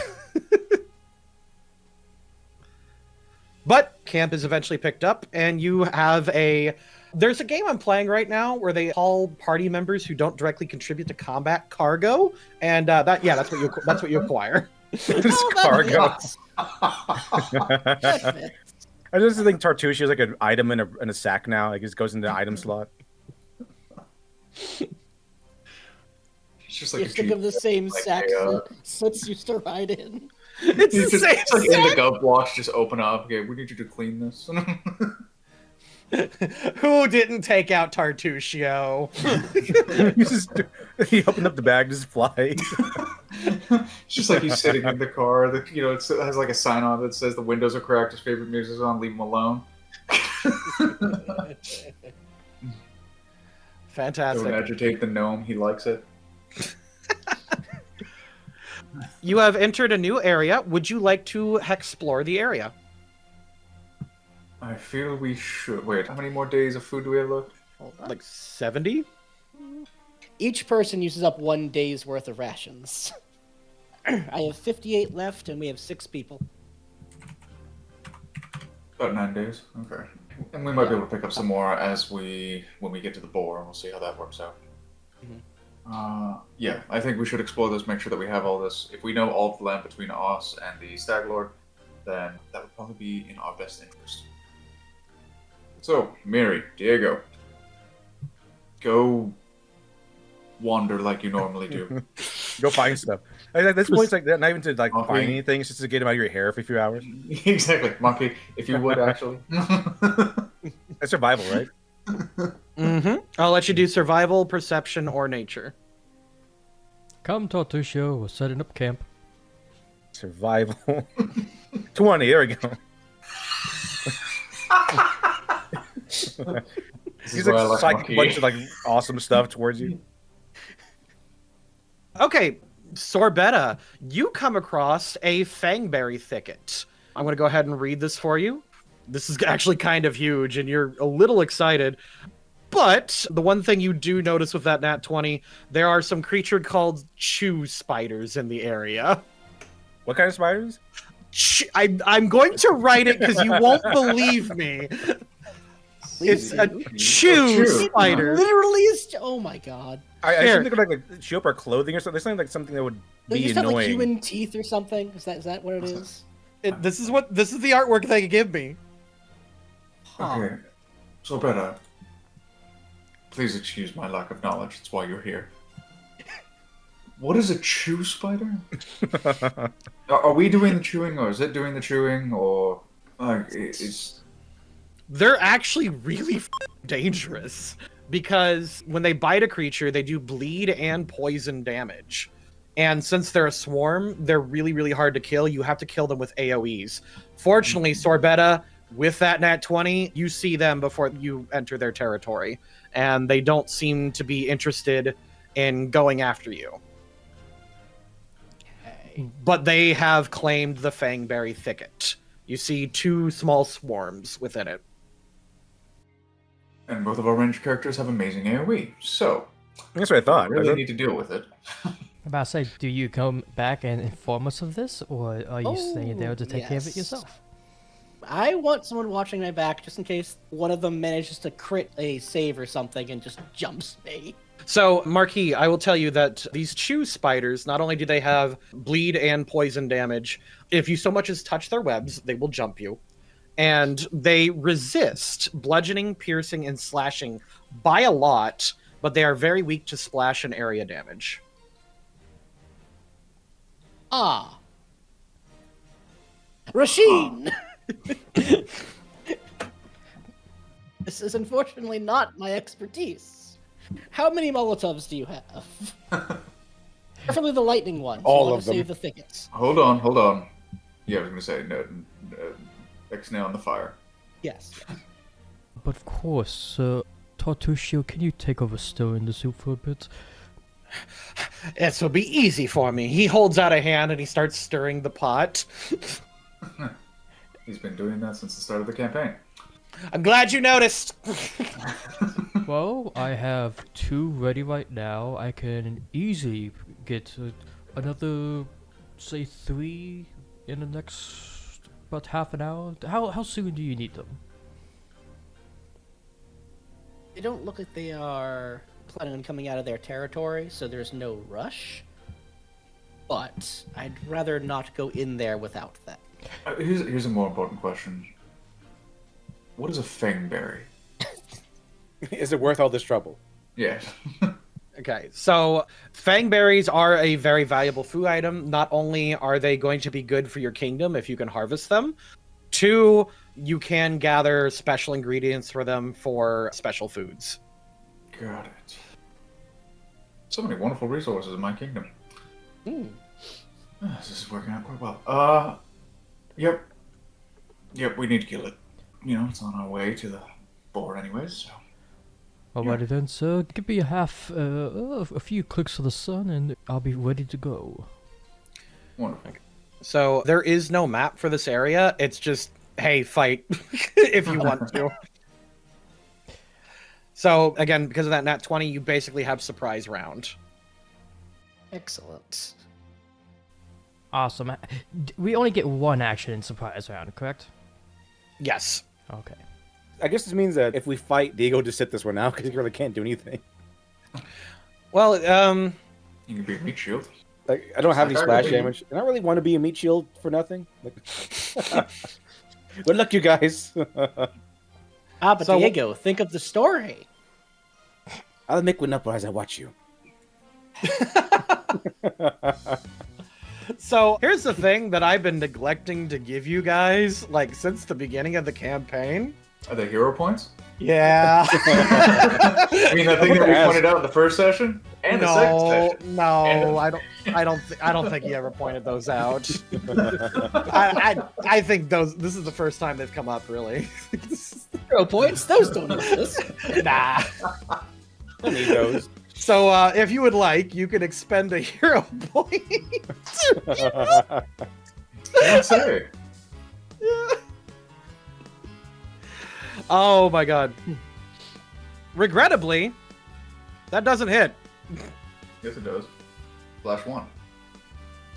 S2: But camp is eventually picked up, and you have a... There's a game I'm playing right now where they call party members who don't directly contribute to combat cargo, and that's what you acquire.
S7: Just cargo. I just think Tartucci is like an item in a sack now. Like it goes in the item slot.
S6: It's just like
S3: You think of the same sack Soots used to ride in.
S2: It's the
S6: just,
S2: same
S6: it's like in the
S2: sack.
S6: gov blocks just open up. Okay, we need you to clean this.
S2: Who didn't take out Tartuccio?
S7: He opened up the bag, just fly.
S6: It's just like he's sitting in the car. It has like a sign on that says the windows are cracked. His favorite music's on. Leave him alone.
S2: Fantastic.
S6: Don't agitate the gnome. He likes it.
S2: You have entered a new area. Would you like to explore the area?
S6: I feel we should. Wait, how many more days of food do we have left?
S2: Like 70?
S3: Each person uses up 1 day's worth of rations. I have 58 left, and we have 6 people.
S6: About 9 days. Okay. And we might be able to pick up some more when we get to the boar. We'll see how that works out. Yeah, I think we should explore this, make sure that we have all this. If we know all of the land between us and the Stag Lord, then that would probably be in our best interest. So, Mary, Diego, go wander like you normally do.
S7: Go find stuff. At this point, it's like not even to like
S6: Okay.
S7: find anything, it's just to get him out of your hair for a few hours.
S6: Exactly, Monkey, if you would actually.
S7: That's survival, right?
S2: Mm-hmm. I'll let you do survival, perception, or nature.
S5: Come, Tortuccio, we're setting up camp.
S7: Survival. 20. There we go. He's
S6: why I
S7: like
S6: like
S7: psychic
S6: Monkey.
S7: bunch of like awesome stuff towards you.
S2: Okay, Sorbetta, you come across a fangberry thicket. I'm going to go ahead and read this for you. This is actually kind of huge, and you're a little excited. But the one thing you do notice with that nat 20, there are some creature called chew spiders in the area.
S7: What kind of spiders?
S2: I'm going to write it because you won't believe me. It's a chew spider.
S3: Literally, oh my god.
S7: I
S2: Here.
S7: should think of like show up our clothing or something. There's something like something that would
S3: They
S7: be
S3: used to have like
S7: annoying.
S3: human teeth or something. Is that what it is?
S2: This is the artwork they give me.
S6: Okay, so better. Please excuse my lack of knowledge. That's why you're here. What is a chew spider? Are we doing the chewing, or is it doing the chewing, or like it's?
S2: They're actually really dangerous because when they bite a creature, they do bleed and poison damage. And since they're a swarm, they're really, really hard to kill. You have to kill them with AoEs. Fortunately, Sorbetta, with that nat 20, you see them before you enter their territory. And they don't seem to be interested in going after you.
S3: Okay.
S2: But they have claimed the Fangberry thicket. You see 2 small swarms within it.
S6: And both of our ranged characters have amazing AoE, so
S7: That's what I thought.
S6: we really need to deal with it.
S5: I'm about to say, do you come back and inform us of this, or are you staying there to take care of it
S3: yes.
S5: yourself?
S3: I want someone watching my back just in case one of them manages to crit a save or something and just jumps me.
S2: So, Marquis, I will tell you that these chew spiders, not only do they have bleed and poison damage, if you so much as touch their webs, they will jump you. And they resist bludgeoning, piercing, and slashing by a lot, but they are very weak to splash and area damage.
S3: Ah. Rasheen! This is unfortunately not my expertise. How many Molotovs do you have? Preferably the lightning ones.
S7: All of them.
S3: Save the thickets.
S6: Hold on. Yeah, I was gonna say X-nail on the fire.
S3: Yes.
S5: But of course, Tartushio, can you take over stirring the soup for a bit?
S2: This will be easy for me. He holds out a hand and he starts stirring the pot.
S6: He's been doing that since the start of the campaign.
S2: I'm glad you noticed.
S5: Well, I have 2 ready right now. I can easily get another, say, 3 in the next about half an hour. How soon do you need them?
S3: They don't look like they are planning on coming out of their territory, so there's no rush. But I'd rather not go in there without them.
S6: Here's a more important question. What is a fangberry?
S7: Is it worth all this trouble?
S6: Yeah.
S2: Okay, so fangberries are a very valuable food item. Not only are they going to be good for your kingdom if you can harvest them, 2, you can gather special ingredients for them for special foods.
S6: Got it. So many wonderful resources in my kingdom. This is working out quite well. Yep, we need to kill it. You know, it's on our way to the board anyways, so...
S5: Alrighty then, sir. Give me a few clicks of the sun and I'll be ready to go.
S6: Wonderful.
S2: So there is no map for this area. It's just, hey, fight if you want to. So again, because of that nat 20, you basically have surprise round.
S3: Excellent.
S5: Awesome. We only get 1 action in surprise round, correct?
S2: Yes.
S5: Okay.
S7: I guess this means that if we fight, Diego just sit this one out because he really can't do anything.
S2: Well,
S6: You can be a meat shield.
S7: Like, I don't have any
S6: Like,
S7: splash
S6: I-
S7: damage, and I really want to be a meat shield for nothing. Like, good luck, you guys.
S3: But
S2: So-
S3: Diego, think of the story.
S7: I'll make one up as I watch you.
S2: So here's the thing that I've been neglecting to give you guys, like, since the beginning of the campaign.
S6: Are they hero points?
S2: Yeah.
S6: I mean, the thing that we pointed out in the first session and the second session.
S2: No, I don't think he ever pointed those out. I think this is the first time they've come up, really.
S3: 0 points? Those don't exist.
S2: Nah.
S7: I need those.
S2: So, if you would like, you can expend a hero point.
S6: Can't say.
S2: Oh my god. Regrettably, that doesn't hit.
S6: Yes, it does. Flash 1.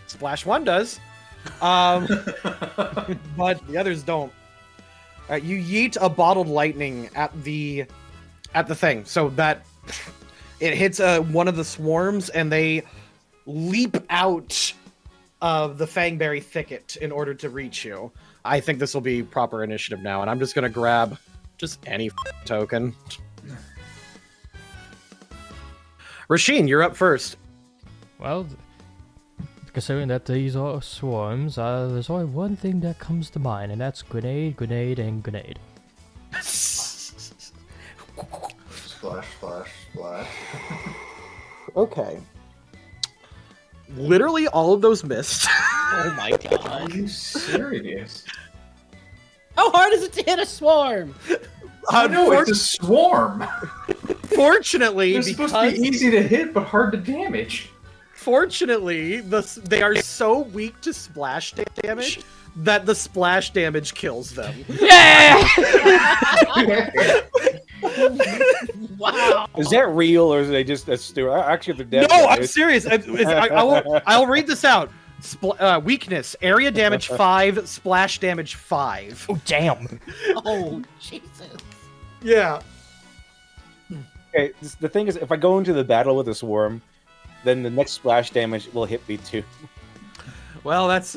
S2: Splash 1 does. But the others don't. Alright, you yeet a bottled lightning at the thing, so that it hits one of the swarms, and they leap out of the Fangberry thicket in order to reach you. I think this will be proper initiative now, and I'm just gonna grab just any token. Rasheen, you're up first.
S5: Well, considering that these are swarms, there's only one thing that comes to mind, and that's grenade, grenade, and grenade.
S6: Splash, splash, splash.
S2: Okay. Literally all of those missed.
S3: Oh my
S6: Are
S3: god.
S6: you serious?
S3: How hard is it to hit a swarm?
S6: I know, it's a swarm.
S2: Fortunately,
S6: They're supposed to be easy to hit, but hard to damage.
S2: Fortunately, they are so weak to splash damage that the splash damage kills them.
S5: Yeah!
S3: Wow.
S7: Is that real, or is they just Stuart? Actually, if they're dead.
S2: No,
S7: then
S2: I'm
S7: it's-
S2: serious. I'll read this out. Weakness, area damage 5, splash damage 5.
S5: Oh, damn.
S3: Oh, Jesus.
S2: Yeah.
S7: Okay, the thing is, if I go into the battle with a swarm, then the next splash damage will hit me too.
S2: Well, that's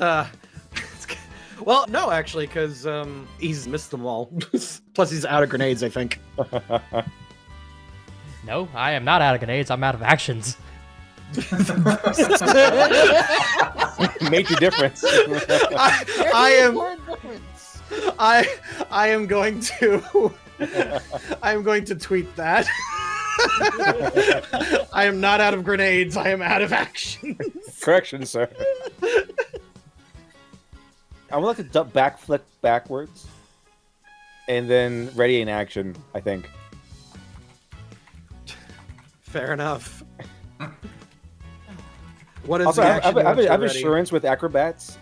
S2: well, no, actually, because he's missed them all. Plus, he's out of grenades, I think.
S5: No, I am not out of grenades. I'm out of actions.
S7: Major difference.
S2: I am going to tweet that. I am not out of grenades. I am out of action.
S7: Correction, sir. I would like to backflip backwards, and then ready in action. I think.
S2: Fair enough. What is
S7: Also,
S2: the
S7: I
S2: action?
S7: have
S2: once you're ready?
S7: assurance with acrobatics.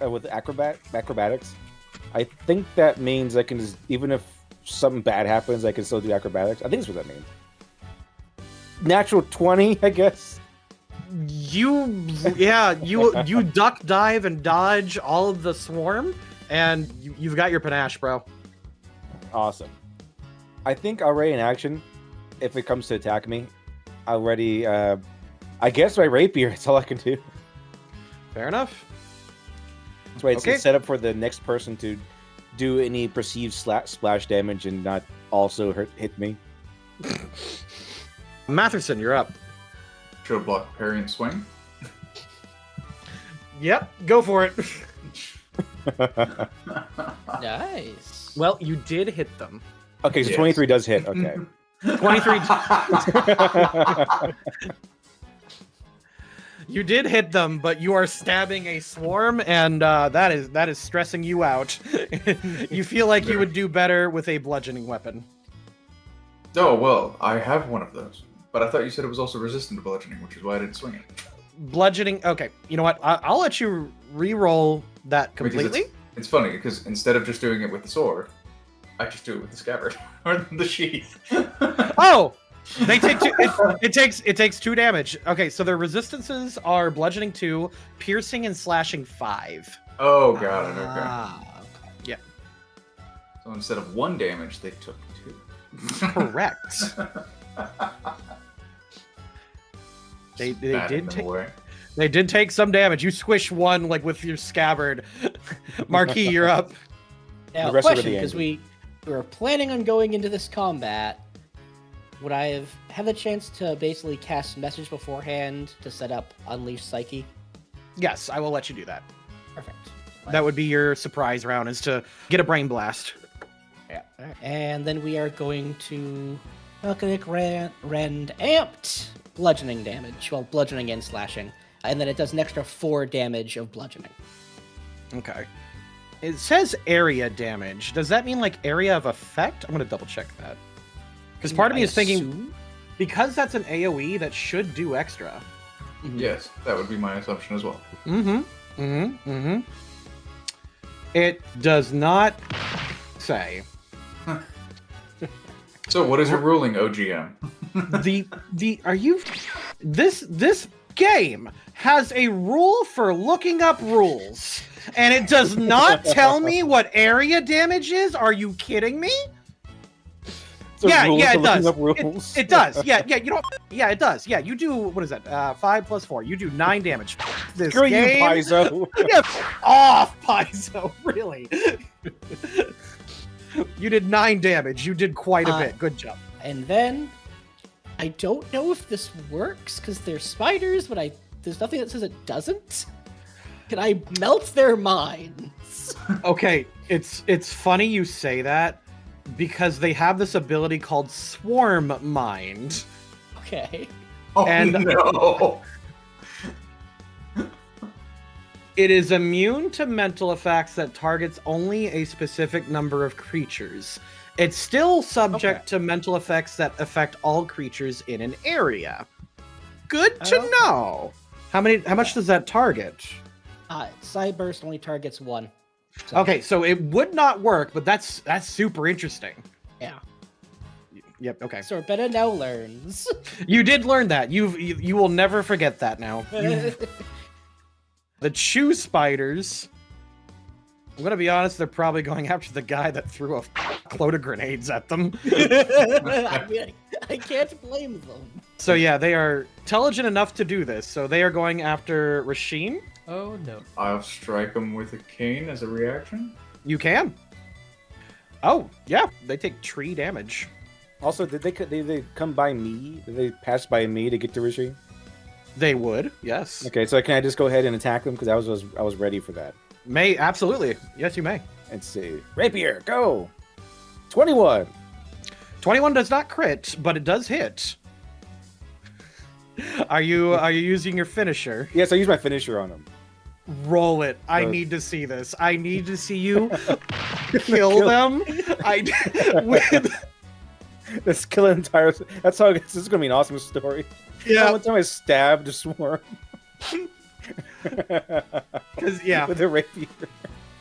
S7: I think that means I can just, even if something bad happens, I can still do acrobatics. I think that's what that means. Natural 20, I guess.
S2: You duck, dive, and dodge all of the swarm, and you've got your panache, bro.
S7: Awesome. I think already in action, if it comes to attack me, already, I guess my rapier, that's all I can do.
S2: Fair enough.
S7: That's why it's
S2: Okay.
S7: set up for the next person to do any perceived splash damage and not also hit me.
S2: Matherson, you're up.
S6: Shield block, parry, and swing.
S2: Yep, go for it.
S3: Nice.
S2: Well, you did hit them.
S7: Okay, so
S6: Yes.
S7: 23 does hit. Okay.
S2: 23. You did hit them, but you are stabbing a swarm, and that is stressing you out. You feel like you would do better with a bludgeoning weapon.
S6: Oh, well, I have one of those. But I thought you said it was also resistant to bludgeoning, which is why I didn't swing it.
S2: Bludgeoning. Okay, you know what? I'll let you re-roll that
S6: Because
S2: completely.
S6: It's funny, because instead of just doing it with the sword, I just do it with the scabbard. Or the sheath.
S2: Oh! They take two, it takes 2 damage. Okay, so their resistances are bludgeoning 2, piercing and slashing 5.
S6: Oh, got it, okay.
S3: Ah, okay.
S6: So instead of 1 damage, they took 2.
S2: Correct. They
S6: Batted
S2: did
S6: them
S2: take
S6: away.
S2: they did take some damage. You squish one like with your scabbard. Marquis, you're up.
S3: Now,
S7: The rest are
S3: question,
S7: really
S3: because
S7: angry.
S3: we were planning on going into this combat. Would I have had the chance to basically cast message beforehand to set up Unleash Psyche?
S2: Yes, I will let you do that.
S3: Perfect.
S2: That would be your surprise round, is to get a brain blast.
S3: Yeah. Alright. And then we are going to rend amped bludgeoning damage. Well, bludgeoning and slashing. And then it does an extra 4 damage of bludgeoning.
S2: Okay. It says area damage. Does that mean like area of effect? I'm gonna double check that. Because part of me
S3: I
S2: is thinking,
S3: assume?
S2: because that's an AoE, that should do extra.
S6: Yes, that would be my assumption as well.
S2: It does not say.
S6: So what is your ruling, OGM?
S2: This game has a rule for looking up rules, and it does not tell me what area damage is. Are you kidding me?
S7: So
S2: Yeah,
S7: rules
S2: yeah,
S7: for
S2: it
S7: looking
S2: does.
S7: up rules.
S2: It does. Yeah, you know. Yeah, it does. Yeah, you do. What is that? 5 plus 4. You do 9 damage. This
S7: Screw you,
S2: game.
S7: Paizo.
S2: Yeah, off, Paizo. Really. You did 9 damage. You did quite a bit. Good job.
S3: And then, I don't know if this works, because they're spiders, but there's nothing that says it doesn't. Can I melt their minds?
S2: Okay, it's funny you say that, because they have this ability called Swarm Mind.
S3: Okay.
S6: Oh
S2: And-
S6: no!
S2: It is immune to mental effects that targets only a specific number of creatures. It's still subject to mental effects that affect all creatures in an area. Good to
S3: Okay.
S2: know. How much does that target?
S3: Cyburst only targets 1. So,
S2: Okay, so it would not work, but that's super interesting.
S3: Yeah.
S2: Yep, okay.
S3: So Betta now learns.
S2: You did learn that. You will never forget that now. The chew spiders, I'm going to be honest, they're probably going after the guy that threw a load of grenades at them.
S3: I mean, I can't blame them.
S2: So yeah, they are intelligent enough to do this. So they are going after Rasheen.
S5: Oh no.
S6: I'll strike him with a cane as a reaction.
S2: You can. Oh, yeah, they take tree damage.
S7: Also, did they come by me? Did they pass by me to get to Rishi?
S2: They would, yes.
S7: Okay, so can I just go ahead and attack them? Because I was ready for that.
S2: May, absolutely. Yes, you may.
S7: Let's see. Rapier, go! 21!
S2: 21 does not crit, but it does hit. Are you using your finisher?
S7: Yes, I use my finisher on them.
S2: Roll it. I need to see this. I need to see you kill them.
S7: Let's kill an entire... That's how this is going to be an awesome story.
S2: Yeah.
S7: One time I stabbed a swarm.
S2: Because, yeah.
S7: With a rapier.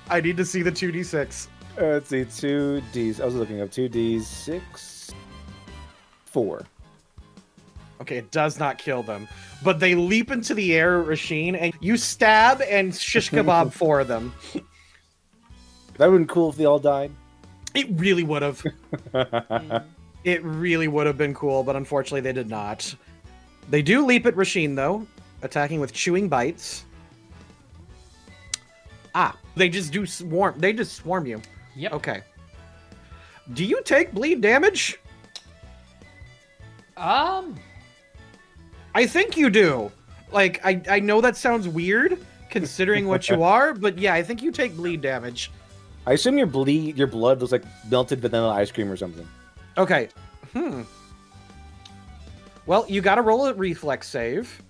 S2: I need to see the 2d6.
S7: Let's see, 2Ds. I was looking up 2D6. 4.
S2: Okay, it does not kill them. But they leap into the air, Rasheen, and you stab and shish kebab for them.
S7: That would have been cool if they all died.
S2: It really would have. It really would have been cool, but unfortunately they did not. They do leap at Rasheen, though, attacking with chewing bites. Ah, they just do swarm. They just swarm you.
S5: Yep.
S2: Okay. Do you take bleed damage? I think you do. Like, I know that sounds weird, considering what you are, but yeah, I think you take bleed damage.
S7: I assume your blood looks like melted vanilla ice cream or something.
S2: Okay. Well, you gotta roll a reflex save.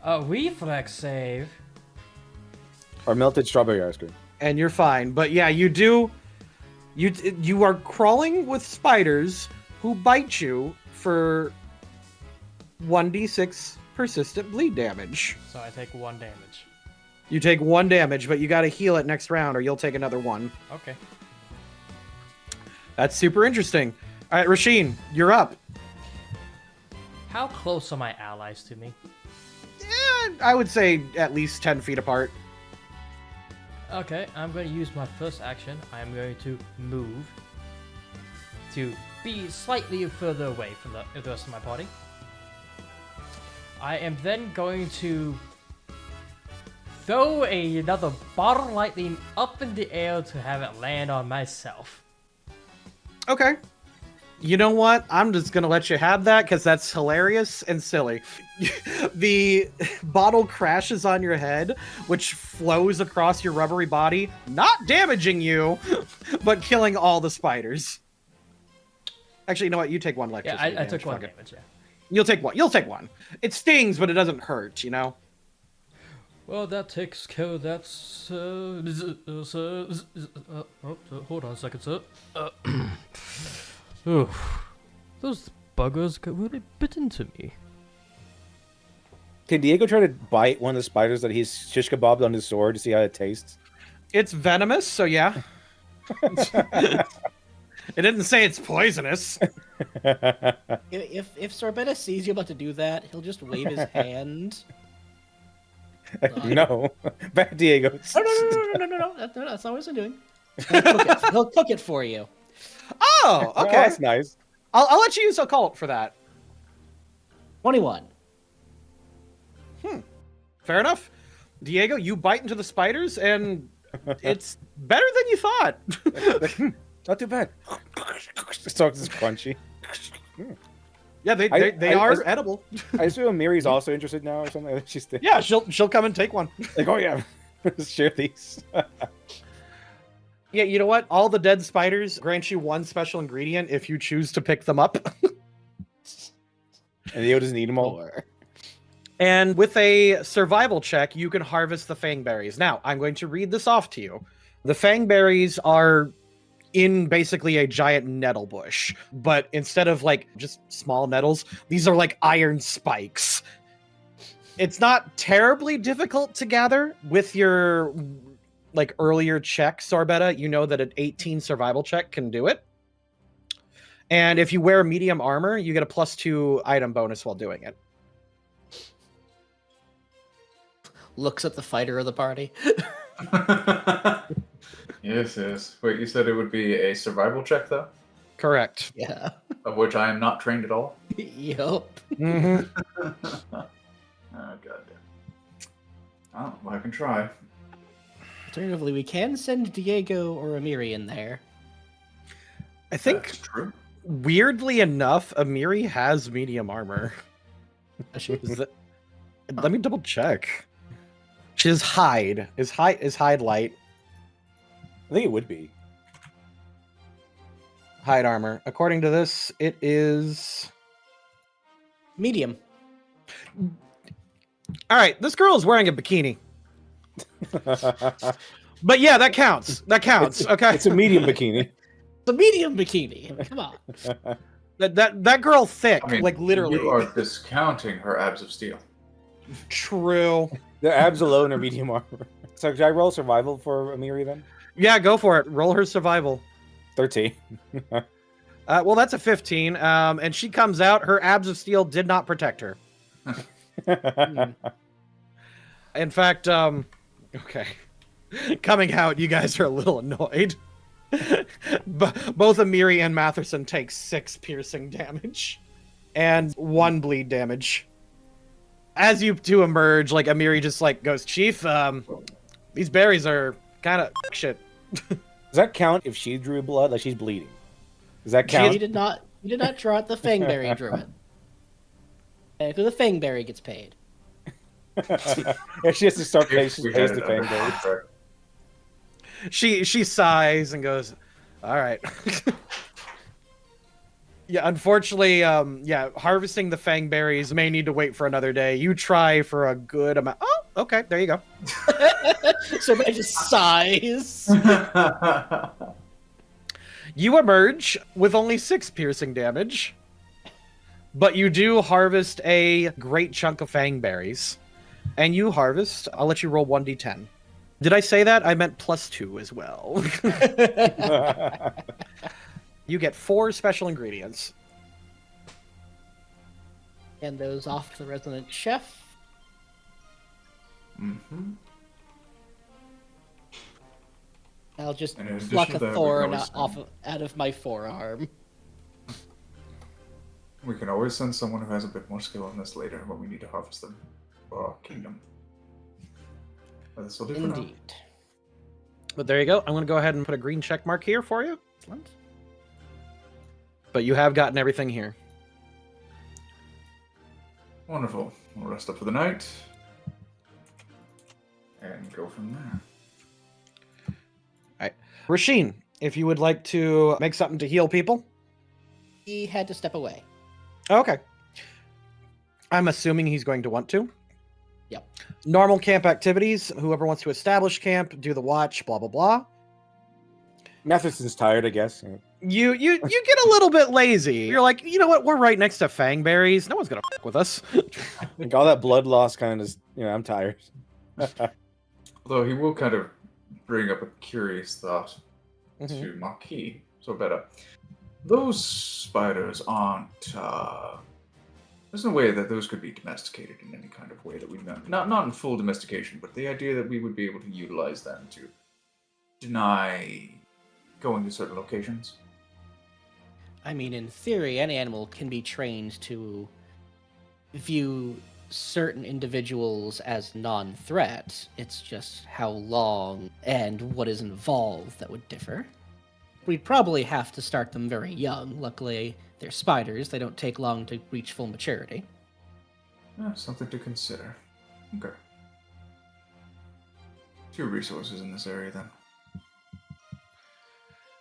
S5: A reflex save?
S7: Or melted strawberry ice cream.
S2: And you're fine. But yeah, you do... You are crawling with spiders who bite you for 1d6 persistent bleed damage.
S5: So I take 1 damage.
S2: You take 1 damage, but you gotta heal it next round or you'll take another 1.
S5: Okay.
S2: That's super interesting. All right, Rasheen, you're up.
S5: How close are my allies to me?
S2: I would say at least 10 feet apart.
S5: Okay, I'm going to use my first action. I'm going to move to be slightly further away from the rest of my party. I am then going to throw another bottle of lightning up in the air to have it land on myself.
S2: Okay. You know what? I'm just going to let you have that because that's hilarious and silly. The bottle crashes on your head, which flows across your rubbery body, not damaging you, but killing all the spiders. Actually, you know what? You take 1 electricity
S5: Yeah, I took 1
S2: Fuck it.
S5: damage, yeah.
S2: You'll take 1. You'll take 1. It stings, but it doesn't hurt, you know?
S5: Well, that takes care of that. Hold on a second, sir. Those buggers got really bit into me.
S7: Can Diego try to bite one of the spiders that he's shish kebabbed on his sword to see how it tastes?
S2: It's venomous, so yeah. It didn't say it's poisonous.
S3: If Sorbetta sees you about to do that, he'll just wave his hand.
S7: No. Bad Diego.
S3: No. That's not what he's doing. He'll cook it for you.
S2: Oh, okay.
S7: Oh, that's nice.
S2: I'll let you use occult for that.
S3: 21.
S2: Fair enough. Diego, you bite into the spiders, and it's better than you thought.
S7: Not too bad. This dog is crunchy.
S2: Yeah, they are edible.
S7: I assume Mary's also interested now or something. She's
S2: Yeah, she'll come and take one.
S7: like, oh yeah, let's share these.
S2: Yeah, you know what? All the dead spiders grant you 1 special ingredient if you choose to pick them up.
S7: And Diego doesn't eat them all.
S2: And with a survival check, you can harvest the Fang berries. Now, I'm going to read this off to you. The Fang berries are in basically a giant nettle bush, but instead of like just small nettles, these are like iron spikes. It's not terribly difficult to gather with your like earlier check, Sorbetta. You know that an 18 survival check can do it. And if you wear medium armor, you get a +2 item bonus while doing it.
S3: looks at the fighter of the party.
S6: Yes. Wait, you said it would be a survival check, though?
S2: Correct.
S3: Yeah.
S6: Of which I am not trained at all?
S3: Yup.
S2: Mm-hmm.
S6: Oh, goddamn. Oh, well, I can try.
S3: Alternatively, we can send Diego or Amiri in there.
S2: I think,
S6: That's true.
S2: weirdly enough, Amiri has medium armor. Let me double check. She has hide. Is hide light?
S7: I think it would be.
S2: Hide armor. According to this, it is...
S3: Medium.
S2: All right, this girl is wearing a bikini. But yeah, that counts. That counts. Okay.
S7: It's a medium bikini.
S3: It's a medium bikini. Come on.
S2: That girl thick,
S6: I mean,
S2: like literally.
S6: You are discounting her abs of steel.
S2: True.
S7: The abs alone are medium armor. So should I roll survival for Amiri then?
S2: Yeah, go for it. Roll her survival.
S7: 13.
S2: Well, that's a 15. And she comes out. Her abs of steel did not protect her. In fact, okay. Coming out, you guys are a little annoyed. Both Amiri and Matherson take 6 piercing damage and 1 bleed damage. As you two emerge, like Amiri just like goes, Chief, these berries are kind of shit.
S7: Does that count if she drew blood? Like she's bleeding? Does that count?
S3: You did not draw at the Fangberry Druid. And the Fangberry gets paid.
S7: If she has to start pays
S6: We
S7: the
S6: had it
S7: Fang
S6: under
S7: Berry.
S6: contract.
S2: She sighs and goes, all right. Yeah, unfortunately, harvesting the fang berries may need to wait for another day. You try for a good amount. Oh, okay, there you go.
S3: So I just sighs.
S2: You emerge with only 6 piercing damage, but you do harvest a great chunk of fang berries. And you harvest, I'll let you roll 1d10. Did I say that? I meant +2 as well. You get 4 special ingredients.
S3: And those off to the resident chef.
S6: Mm-hmm.
S3: I'll just
S6: And in addition
S3: pluck
S6: to
S3: a
S6: that, we can
S3: thorn
S6: always
S3: out of my forearm.
S6: We can always send someone who has a bit more skill on this later when we need to harvest them for our kingdom. But this will do for now.
S3: Indeed.
S2: But there you go. I'm going to go ahead and put a green check mark here for you.
S3: Excellent.
S2: But you have gotten everything here.
S6: Wonderful. We'll rest up for the night and go from there.
S2: Rasheen, if you would like to make something to heal people.
S3: He had to step away.
S2: Okay. I'm assuming he's going to want to.
S3: Yep.
S2: Normal camp activities. Whoever wants to establish camp, do the watch, blah, blah, blah.
S7: Matheson's tired, I guess.
S2: You get a little bit lazy. You're like, you know what? We're right next to fangberries. No one's going to fuck with us.
S7: Like all that blood loss kind of just, I'm tired.
S6: Although he will kind of bring up a curious thought
S2: Mhm.
S6: to Marquis. So better. Those spiders aren't. There's no way that those could be domesticated in any kind of way that we know. Not in full domestication, but the idea that we would be able to utilize them to deny going to certain locations.
S3: I mean, in theory, any animal can be trained to view certain individuals as non-threat. It's just how long and what is involved that would differ. We'd probably have to start them very young. Luckily, they're spiders. They don't take long to reach full maturity.
S6: Yeah, something to consider. Okay. 2 resources in this area then.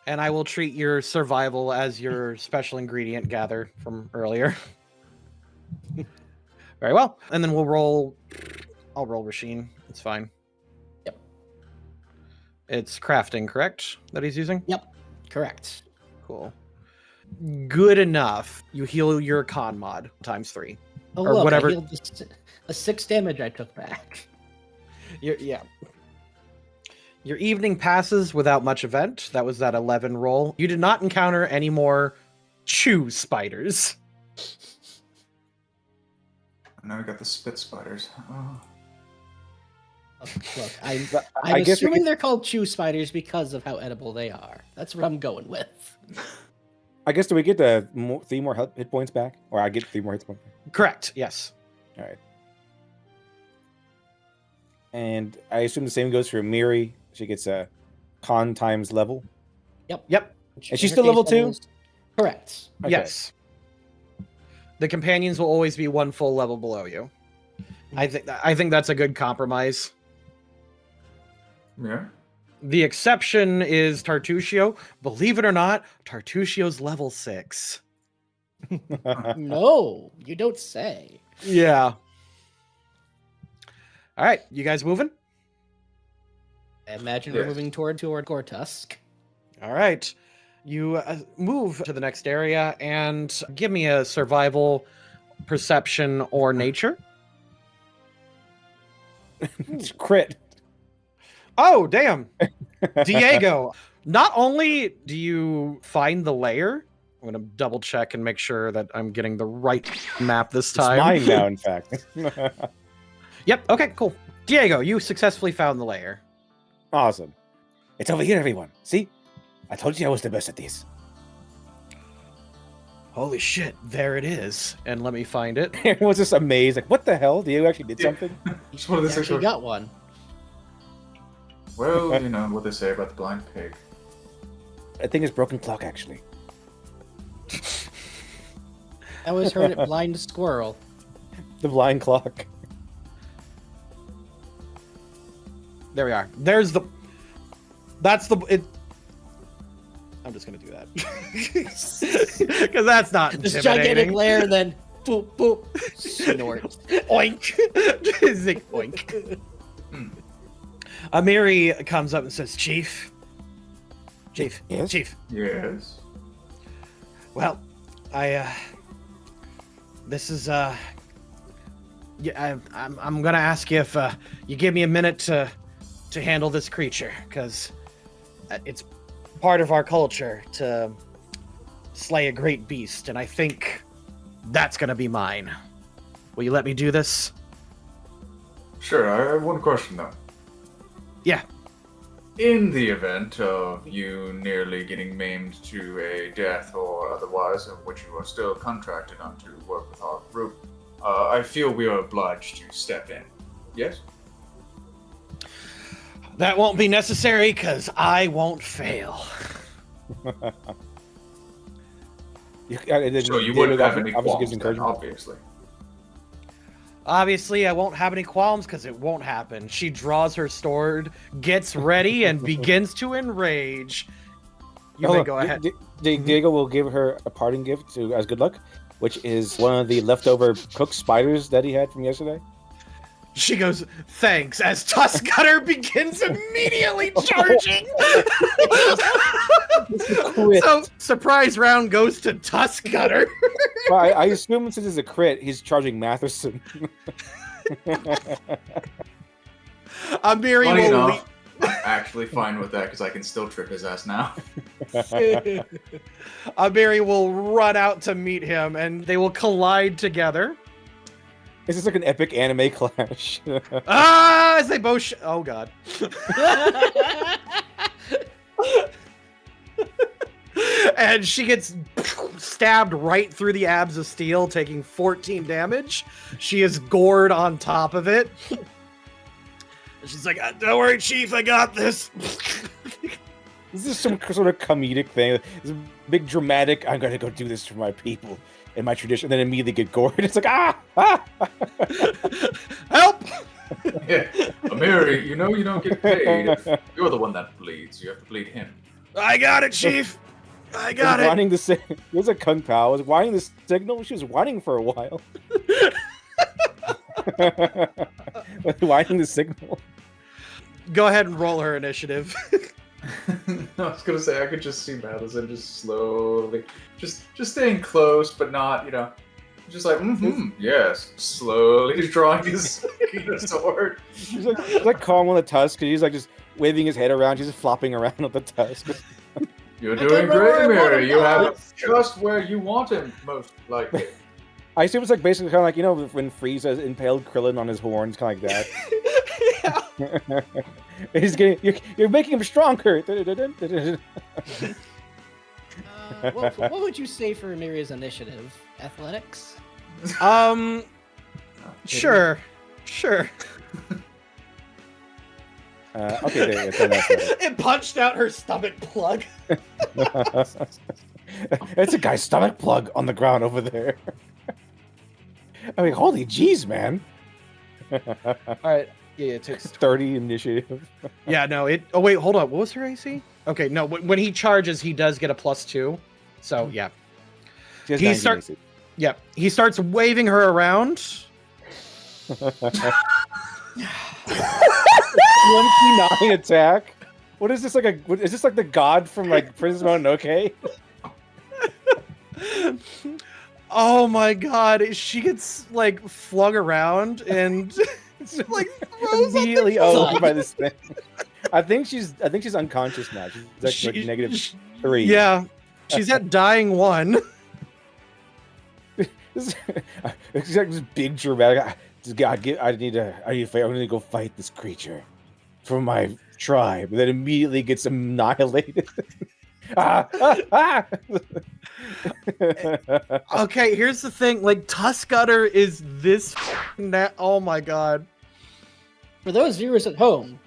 S2: And I will treat your survival as your special ingredient gather from earlier. Very well. And then we'll roll... I'll roll Rasheen. It's fine.
S3: Yep.
S2: It's crafting, correct? That he's using?
S3: Yep, correct.
S2: Cool. Good enough. You heal your con mod times 3.
S3: Oh,
S2: Or
S3: look,
S2: whatever-
S3: I healed the 6 damage I took back.
S2: Yeah. Your evening passes without much event. That was that 11 roll. You did not encounter any more chew spiders.
S6: And now we got the spit spiders. Oh.
S3: Look, I'm
S7: I guess we
S3: assuming they're called chew spiders because of how edible they are. That's what I'm going with.
S7: I guess do we get the 3 more hit points back, or I get 3 more hit points back?
S2: Correct. Yes.
S7: All right. And I assume the same goes for Miri. She gets a con times level.
S2: Yep.
S7: Is she still level 2?
S3: Correct.
S7: Okay.
S2: Yes. The companions will always be 1 full level below you. I think that's a good compromise.
S6: Yeah.
S2: The exception is Tartuccio. Believe it or not, Tartuccio's level 6.
S3: No, you don't say.
S2: Yeah. All right, you guys moving?
S3: I imagine we're
S6: Yes.
S3: moving toward Gortusk.
S2: All right. You move to the next area and give me a survival, perception, or nature.
S7: It's crit.
S2: Oh, damn. Diego, not only do you find the lair, I'm going to double check and make sure that I'm getting the right map this
S7: It's
S2: time.
S7: mine now, in fact.
S2: Yep, okay, cool. Diego, you successfully found the lair.
S7: Awesome. It's over here, everyone. See? I told you I was the best at these.
S2: Holy shit, there it is. And let me find it.
S7: Everyone's just amazed. Like, what the hell? Diego actually did something?
S6: Just one of the
S3: You
S6: six.
S3: actually got one.
S6: Well, you know what they say about the blind pig.
S7: I think it's broken clock, actually.
S3: I always heard it blind squirrel.
S7: The blind clock.
S2: There we are. There's the... That's the... I'm just going to do that. Because that's not
S3: This gigantic
S2: intimidating.
S3: lair, then boop, boop, snort.
S2: Oink. Zig oink. Amiri comes up and says, Chief. Chief.
S7: Yes?
S2: Chief.
S6: Yes.
S2: Well, this is, yeah, I'm gonna ask you if, you give me a minute to handle this creature, because it's part of our culture to slay a great beast, and I think that's gonna be mine. Will you let me do this?
S6: Sure, I have one question though.
S2: Yeah.
S6: In the event of you nearly getting maimed to a death or otherwise, of which you are still contracted on to work with our group, I feel we are obliged to step in. Yes?
S2: That won't be necessary, because I won't fail.
S6: So you wouldn't have any qualms then, obviously.
S2: Obviously, I won't have any qualms because it won't happen. She draws her sword, gets ready, and begins to enrage. You may go ahead.
S7: Diego will give her a parting gift as good luck, which is one of the leftover cooked spiders that he had from yesterday.
S2: She goes, thanks, as Tuskgutter begins immediately charging. So, surprise round goes to Tuskgutter.
S7: Well, I assume since it's a crit, he's charging Matherson.
S2: Amiri
S6: Funny
S2: will
S6: enough, I'm actually fine with that because I can still trip his ass now.
S2: Amiri will run out to meet him, and they will collide together.
S7: This is like an epic anime clash.
S2: As they both oh god. And she gets stabbed right through the abs of steel, taking 14 damage. She is gored on top of it. And she's like, don't worry, Chief, I got this.
S7: This is some sort of comedic thing. It's a big dramatic, I'm going to go do this for my people in my tradition, and then immediately get gored. It's like,
S2: Help!
S6: Yeah. Amiri, you know you don't get paid if you're the one that bleeds. You have to bleed him.
S2: I got it, Chief. I got it.
S7: Whining the it was a Kung Pao. I was whining the signal. She was whining for a while. Whining the signal.
S2: Go ahead and roll her initiative.
S6: I was gonna say I could just see Madison just slowly, just staying close, but not, just like yes, slowly just drawing his sword.
S7: She's like calm on the tusk. He's like just waving his head around. She's just flopping around on the tusk.
S6: You're doing great, Amiri. You have him just where you want him, most likely.
S7: I assume it's like basically kind of like when Frieza impaled Krillin on his horns, kind of like that.
S2: Yeah.
S7: He's getting. You're making him stronger.
S3: What would you say for Amiria's initiative? Athletics?
S2: Sure.
S7: Okay, there you go.
S2: It punched out her stomach plug.
S7: It's a guy's stomach plug on the ground over there. I mean, holy jeez, man.
S2: All right. Yeah, it takes
S7: 30 initiative.
S2: Yeah, no, it. Oh wait, hold on. What was her AC? Okay, no. When he charges, he does get a +2. So yeah,
S7: She has
S2: He
S7: 19
S2: start-
S7: AC.
S2: yeah. He starts waving her around.
S7: 29 attack. What is this like? Is this like the god from like Princess Mononoke?
S2: Oh my god, she gets like flung around and like throws up
S7: Immediately
S2: the
S7: owned by this thing. I think she's unconscious now. She's like -3.
S2: Yeah, she's at dying 1.
S7: It's like this big dramatic. I need to go fight this creature from my tribe. And then immediately gets annihilated.
S2: Okay, here's the thing. Like Tuskgutter is this. Oh my god.
S3: For those viewers at home,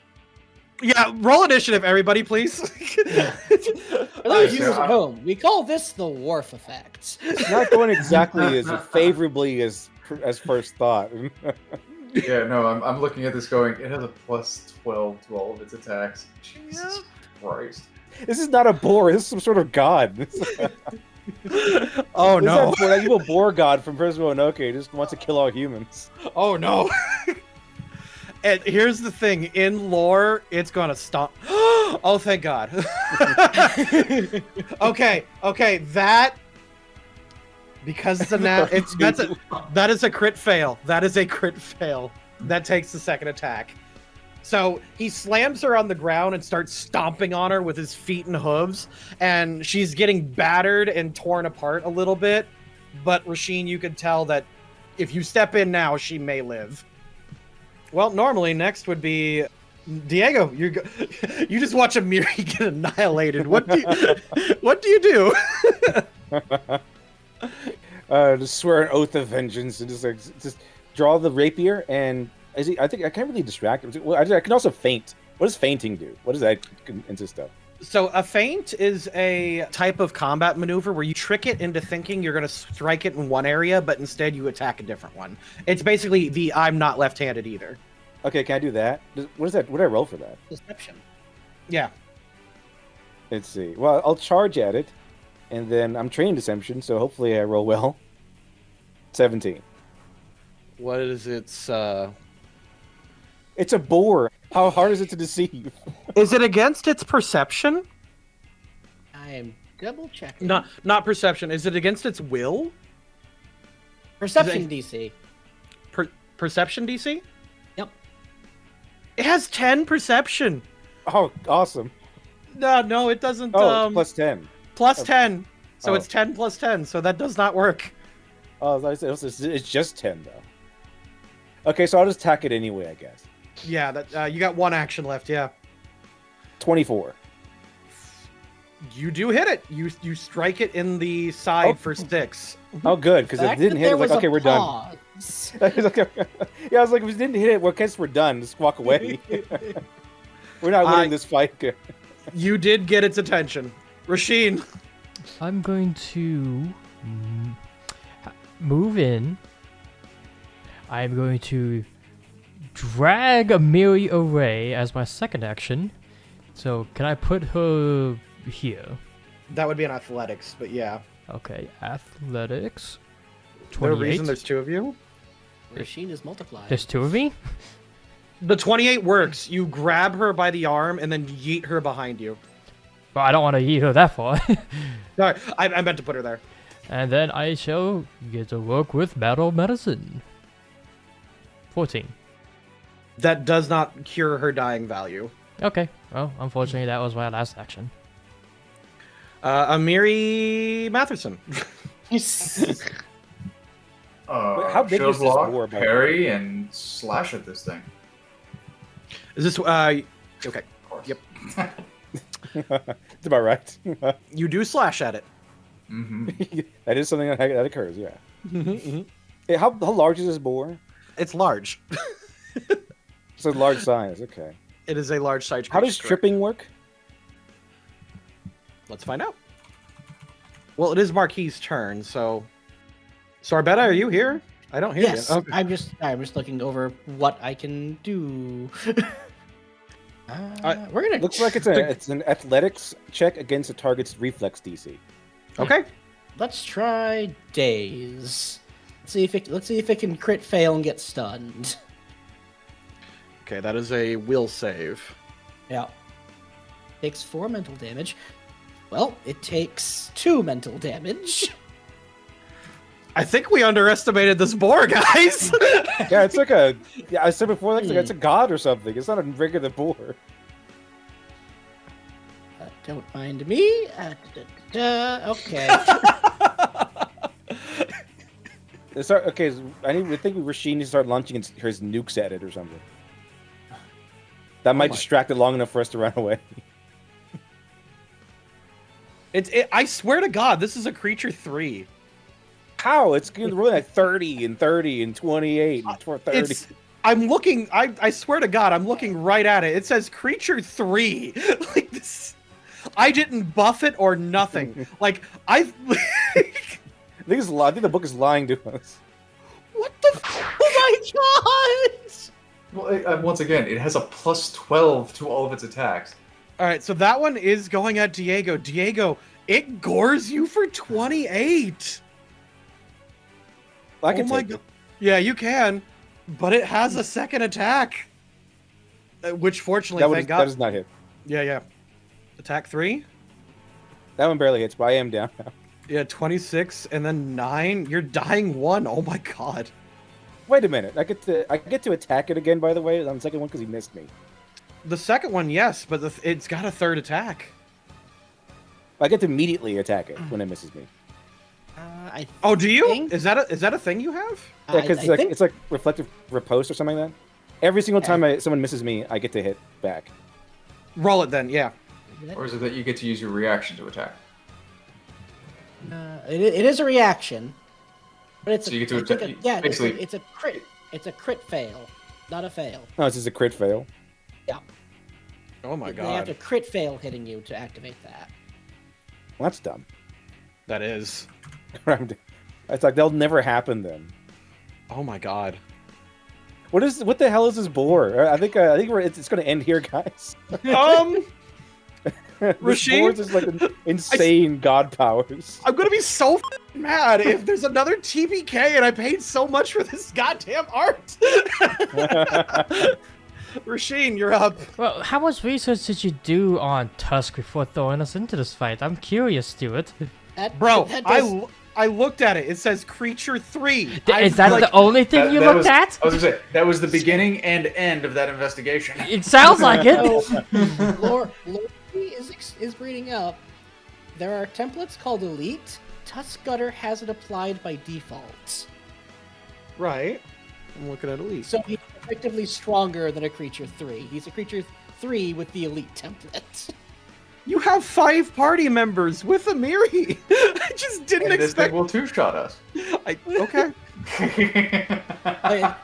S2: Yeah, roll initiative, everybody, please.
S3: for those viewers at home, we call this the Wharf effect.
S7: It's not going exactly as favorably as first thought.
S6: Yeah, no, I'm looking at this going, it has a +12 to all of its attacks. Jesus Christ.
S7: This is not a boar. This is some sort of god.
S2: Oh no.
S7: That evil boar god from Princess Mononoke just wants to kill all humans.
S2: Oh no. And here's the thing, in lore, it's gonna stop. Oh, thank God. Okay, that because it's that is a crit fail. That is a crit fail. That takes the second attack. So he slams her on the ground and starts stomping on her with his feet and hooves, and she's getting battered and torn apart a little bit. But Rasheen, you can tell that if you step in now, she may live. Well, normally next would be Diego. You just watch Amiri get annihilated. What do you do?
S7: Just swear an oath of vengeance and just draw the rapier and I think I can't really distract him. Well, I can also feint. What does feinting do? What does that consist of?
S2: So a feint is a type of combat maneuver where you trick it into thinking you're going to strike it in one area, but instead you attack a different one. It's basically the I'm not left-handed either.
S7: Okay, can I do that? What is that? What do I roll for that?
S3: Deception.
S2: Yeah.
S7: Let's see. Well, I'll charge at it, and then I'm trained deception, so hopefully I roll well. 17.
S2: What is its...
S7: It's a boar. How hard is it to deceive?
S2: Is it against its perception?
S3: I am double checking.
S2: Not perception. Is it against its will?
S3: Perception DC.
S2: Perception DC?
S3: Yep.
S2: It has 10 perception.
S7: Oh, awesome.
S2: No, it doesn't.
S7: Oh, it's plus 10.
S2: Plus 10. So
S7: Oh.
S2: it's 10 plus 10. So that does not work.
S7: Oh, it's just 10 though. Okay, so I'll just attack it anyway, I guess.
S2: Yeah, that you got one action left. Yeah.
S7: 24.
S2: You do hit it. You strike it in the side for 6.
S7: Oh, good, because if it didn't hit, it was like, okay, we're done. Yeah, I was like, if it didn't hit it, well, I guess we're done. Just walk away. We're not winning this fight.
S2: You did get its attention. Rasheen.
S5: I'm going to move in. I'm going to drag Amiri away as my second action. So can I put her here?
S2: That would be an athletics, but yeah.
S5: Okay, athletics.
S2: Is there a
S5: 28.
S2: reason there's 2 of you?
S3: Rasheen is multiplied.
S5: There's 2 of me?
S2: The 28 works. You grab her by the arm and then yeet her behind you.
S5: Well, I don't want to eat her that far.
S2: Sorry, I meant to put her there.
S5: And then I shall get to work with battle medicine. 14.
S2: That does not cure her dying value.
S5: Okay, well, unfortunately that was my last action.
S2: Amiri Matherson.
S7: How big
S6: shield
S7: is this
S6: block,
S7: boar, by the way?
S6: parry, and slash at this thing.
S2: Is this okay?
S6: Of course.
S2: Yep.
S7: It's about right.
S2: You do slash at it.
S7: That is something that occurs, yeah. Hey, how large is this boar?
S2: It's large.
S7: It's a large size, okay.
S2: It is a large size.
S7: How does tripping work?
S2: Let's find out. Well, it is Marquis' turn, so... Sorbetta, are you here? I don't hear
S3: Yes,
S2: you. Okay.
S3: I'm just looking over what I can do. We're gonna.
S7: Looks like it's an athletics check against a target's reflex DC.
S2: Okay.
S3: Let's try daze. Let's see if it can crit fail and get stunned.
S2: Okay, that is a will save.
S3: Yeah. Takes 4 mental damage. Well, it takes 2 mental damage.
S2: I think we underestimated this boar, guys.
S7: Yeah, it's like a. Yeah, I said before, like it's a god or something. It's not a regular boar.
S3: Don't mind me. Okay.
S7: Okay, I think Rasheen needs to start launching his nukes at it or something. That might distract it long enough for us to run away.
S2: I swear to God, this is a creature 3.
S7: How? It's rolling at 30 and 30 and 28 and 30.
S2: I'm looking. I swear to God, I'm looking right at it. It says creature 3. Like this. I didn't buff it or nothing. Like I think the book is lying to us.
S3: What the? Oh my God!
S6: Well, once again, it has a plus 12 to all of its attacks.
S2: All right, so that one is going at Diego. Diego, it gores you for 28.
S7: I can take it.
S2: Yeah, you can, but it has a second attack, which fortunately, thank God,
S7: that does not hit.
S2: Yeah. Attack 3.
S7: That one barely hits, but I am down now.
S2: Yeah, 26 and then 9. You're dying 1. Oh my God.
S7: Wait a minute. I get to attack it again. By the way, on the second one because he missed me.
S2: The second one, yes, but it's got a third attack.
S7: I get to immediately attack it when it misses me.
S2: Do you? Is that a thing you have?
S7: Yeah, because it's like reflective riposte or something like that. Every single time someone misses me, I get to hit back.
S2: Roll it then, yeah.
S6: Or is it that you get to use your reaction to attack?
S3: It is a reaction, but it's
S6: so you get to attack.
S3: It's a crit. It's a crit fail, not a fail.
S7: Oh, it's just a crit fail.
S3: Yeah.
S2: Oh my God.
S3: They have to crit fail hitting you to activate that.
S7: Well, that's dumb.
S2: That is.
S7: It's like that'll never happen then.
S2: Oh my God.
S7: What the hell is this boar? I think it's going to end here, guys.
S2: Rasheen
S7: is like insane god powers.
S2: I'm gonna be so mad if there's another TPK and I paid so much for this goddamn art. Rasheen, you're up.
S5: Well, how much research did you do on Tusk before throwing us into this fight? I'm curious, Stuart.
S2: I looked at it. It says creature 3.
S5: Is that the only thing you looked at?
S6: I was gonna say that was the beginning and end of that investigation.
S5: It sounds like it.
S3: Lore is reading up. There are templates called Elite. Tuskgutter has it applied by default.
S2: Right. I'm looking at Elite.
S3: So he's effectively stronger than a creature 3. He's a creature 3 with the Elite template.
S2: You have 5 party members with Amiri. I just didn't
S6: and
S2: expect.
S6: This thing will two-shot us.
S2: Okay.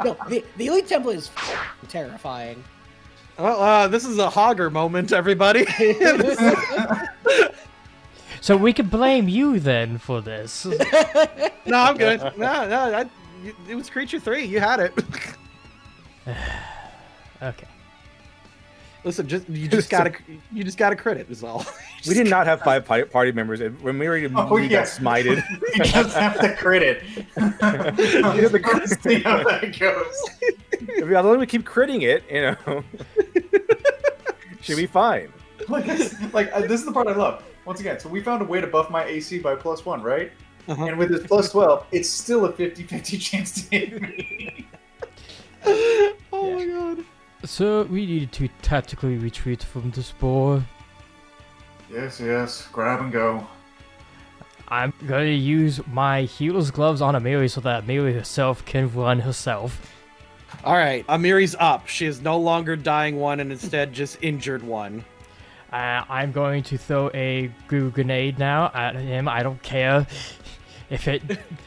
S3: No, the Elite template is terrifying.
S2: Well, this is a hogger moment, everybody.
S5: So we can blame you then for this.
S2: No, I'm good. No, it was creature 3. You had it.
S5: Okay.
S2: Listen, you just gotta credit is all.
S4: We did not have 5 party members, and Ramiri immediately got smited.
S6: He doesn't have to crit it. See how that goes.
S4: As long as we keep critting it, should be fine.
S6: This is the part I love. Once again, so we found a way to buff my AC by +1, right?
S2: Uh-huh.
S6: And with this +12, it's still a 50-50 chance to hit me.
S2: Oh my God.
S5: So we need to tactically retreat from this boar.
S6: Yes. Grab and go.
S5: I'm gonna use my healer's gloves on Amiri so that Amiri herself can run herself.
S2: All right, Amiri's up. She is no longer dying one and instead just injured one.
S5: I'm going to throw a goo grenade now at him. I don't care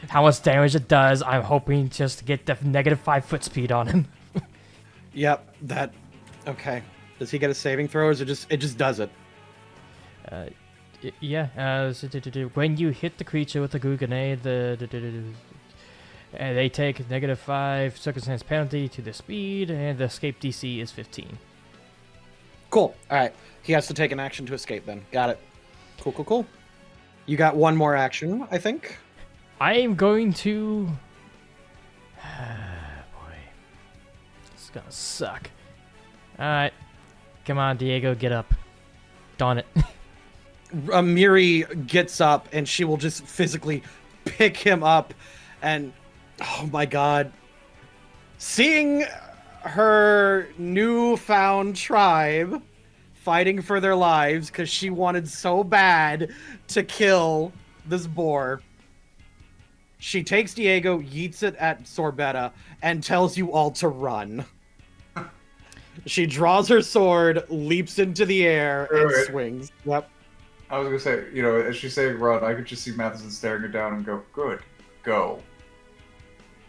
S5: how much damage it does. I'm hoping just to get the -5 foot speed on him.
S2: Yep, that. Okay. Does he get a saving throw, or is it just does it?
S5: Yeah. When you hit the creature with a goo grenade, they take -5 circumstance penalty to the speed, and the escape DC is 15.
S2: Cool. All right. He has to take an action to escape then. Got it. Cool. You got one more action, I think.
S5: I'm going to... boy. This is gonna suck. Alright. Come on, Diego, get up. Darn it.
S2: Amiri gets up, and she will just physically pick him up, and... Oh my god. Seeing her newfound tribe fighting for their lives because she wanted so bad to kill this boar. She takes Diego, yeets it at Sorbetta, and tells you all to run. She draws her sword, leaps into the air, and swings. Yep.
S6: I was gonna say, you know, as she's saying run, I could just see Matheson staring her down and go, good, go.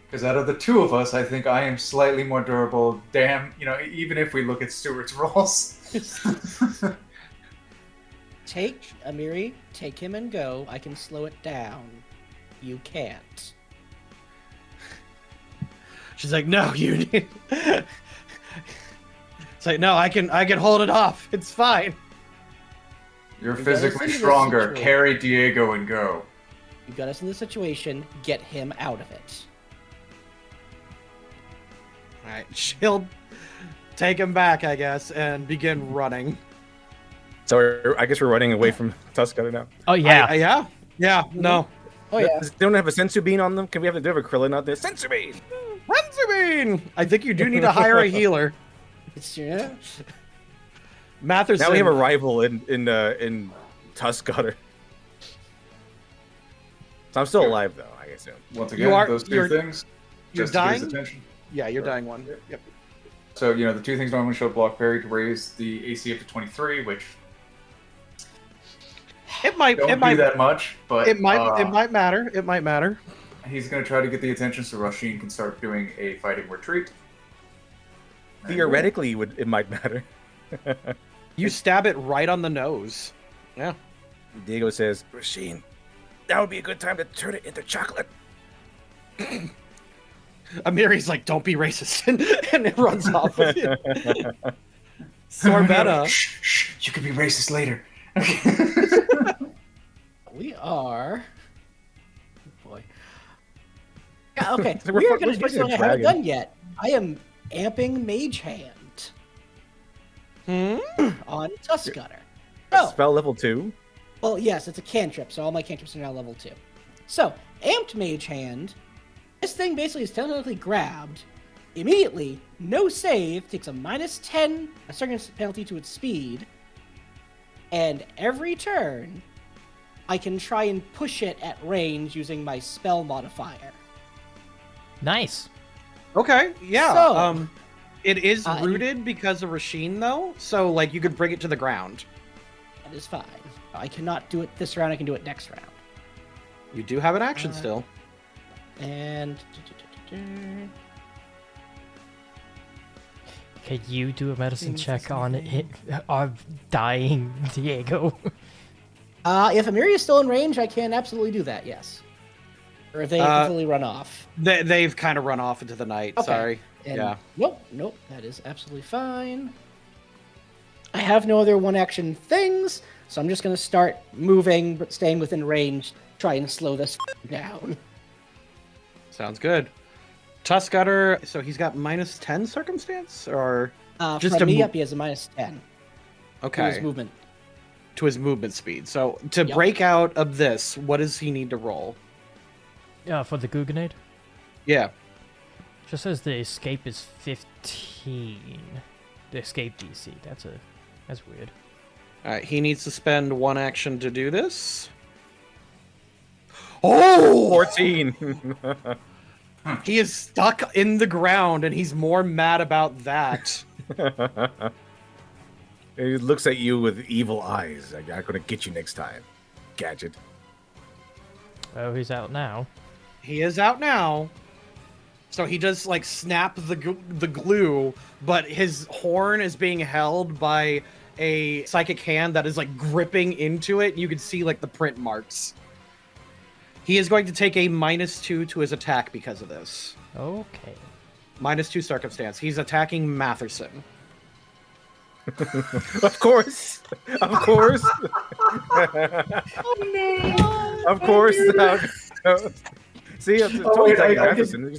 S6: Because out of the two of us, I think I am slightly more durable. Damn, you know, even if we look at Stuart's rolls.
S3: Take Amiri, take him and go. I can slow it down. You can't.
S2: She's like, no, you need... It's like, no, I can hold it off. It's fine.
S6: You're
S3: You
S6: physically
S3: guys
S6: stronger.
S3: listen to me.
S6: Carry Diego and go.
S3: You got us in the situation. Get him out of it.
S2: All right, she'll take him back, I guess, and begin running.
S7: So I guess we're running away from Tuskgutter now.
S5: Oh, yeah.
S2: Yeah, no.
S3: Oh yeah.
S7: They don't have a sensu bean on them? Can we have a Krillin out there? Sensu bean!
S2: Renserbean! I think you do need to hire a healer.
S3: It's yeah.
S2: Matherson.
S7: Now we have a rival in Tuskgutter. So I'm still alive, though, I assume.
S6: Once
S2: You
S6: again,
S2: are-
S6: those 2
S2: you're-
S6: things.
S2: you're
S6: Just to get his
S2: dying?
S6: attention.
S2: Yeah, you're
S6: Sure.
S2: dying one. Yep.
S6: So, you know, the 2 things normally show block parry to raise the AC up to 23, which
S2: It might
S6: don't do that much, but
S2: it might matter. It might matter.
S6: he's going to try to get the attention so Rasheen can start doing a fighting retreat.
S7: Theoretically, it might matter.
S2: You stab it right on the nose. Yeah.
S7: Diego says, Rasheen, that would be a good time to turn it into chocolate.
S2: Amiri's like, don't be racist, and it runs off with it. Sorbetta.
S6: Shh, you can be racist later.
S3: We are. Oh boy. Yeah, okay.
S7: We're
S3: We are
S7: we're
S3: going to do
S7: fighting a
S3: something I haven't
S7: dragon.
S3: done yet. I am amping Mage Hand on Tuskgutter. Oh,
S7: Spell level 2.
S3: well, yes, it's a cantrip, so all my cantrips are now level 2. So, amped Mage Hand. This thing basically is technically grabbed. Immediately, no save, takes a -10 a certain penalty to its speed. And every turn, I can try and push it at range using my spell modifier.
S5: Nice.
S2: Okay, yeah.
S3: So-
S2: It is
S3: Uh,
S2: rooted because of Rasheen, though, so like you could bring it to the ground.
S3: That is fine. I cannot do it this round, I can do it next round.
S2: You do have an action still.
S3: And...
S5: Can you do a medicine check on it? Dying Diego?
S3: If Amiri is still in range, I can absolutely do that, yes. Or if they completely run off.
S2: They've kind of run off into the night.
S3: Okay.
S2: Sorry.
S3: And
S2: Yeah.
S3: Nope, that is absolutely fine. I have no other one-action things, so I'm just going to start moving, but staying within range, try and slow this down.
S2: Sounds good. Tuskgutter, so he's got -10 circumstance, or Just
S3: From
S2: to
S3: me
S2: mo-
S3: up, he has a -10 to
S2: okay
S3: his movement.
S2: to his movement speed. So to
S3: Yep.
S2: break out of this, what does he need to roll?
S5: Yeah, for the goo grenade?
S2: Yeah.
S5: Just says the escape is 15. The escape DC. That's weird.
S2: All right. He needs to spend one action to do this. Oh,
S7: 14.
S2: He is stuck in the ground, and he's more mad about that.
S4: He looks at you with evil eyes. I'm gonna get you next time, Gadget.
S5: Oh, he's out now.
S2: He is out now. So he does like snap the glue, but his horn is being held by a psychic hand that is like gripping into it. You can see like the print marks. He is going to take a -2 to his attack because of this.
S5: Okay.
S2: -2 circumstance. He's attacking Matherson.
S4: Of course. Of course.
S2: Oh no!
S4: Of course. See, I told you attacking Matherson.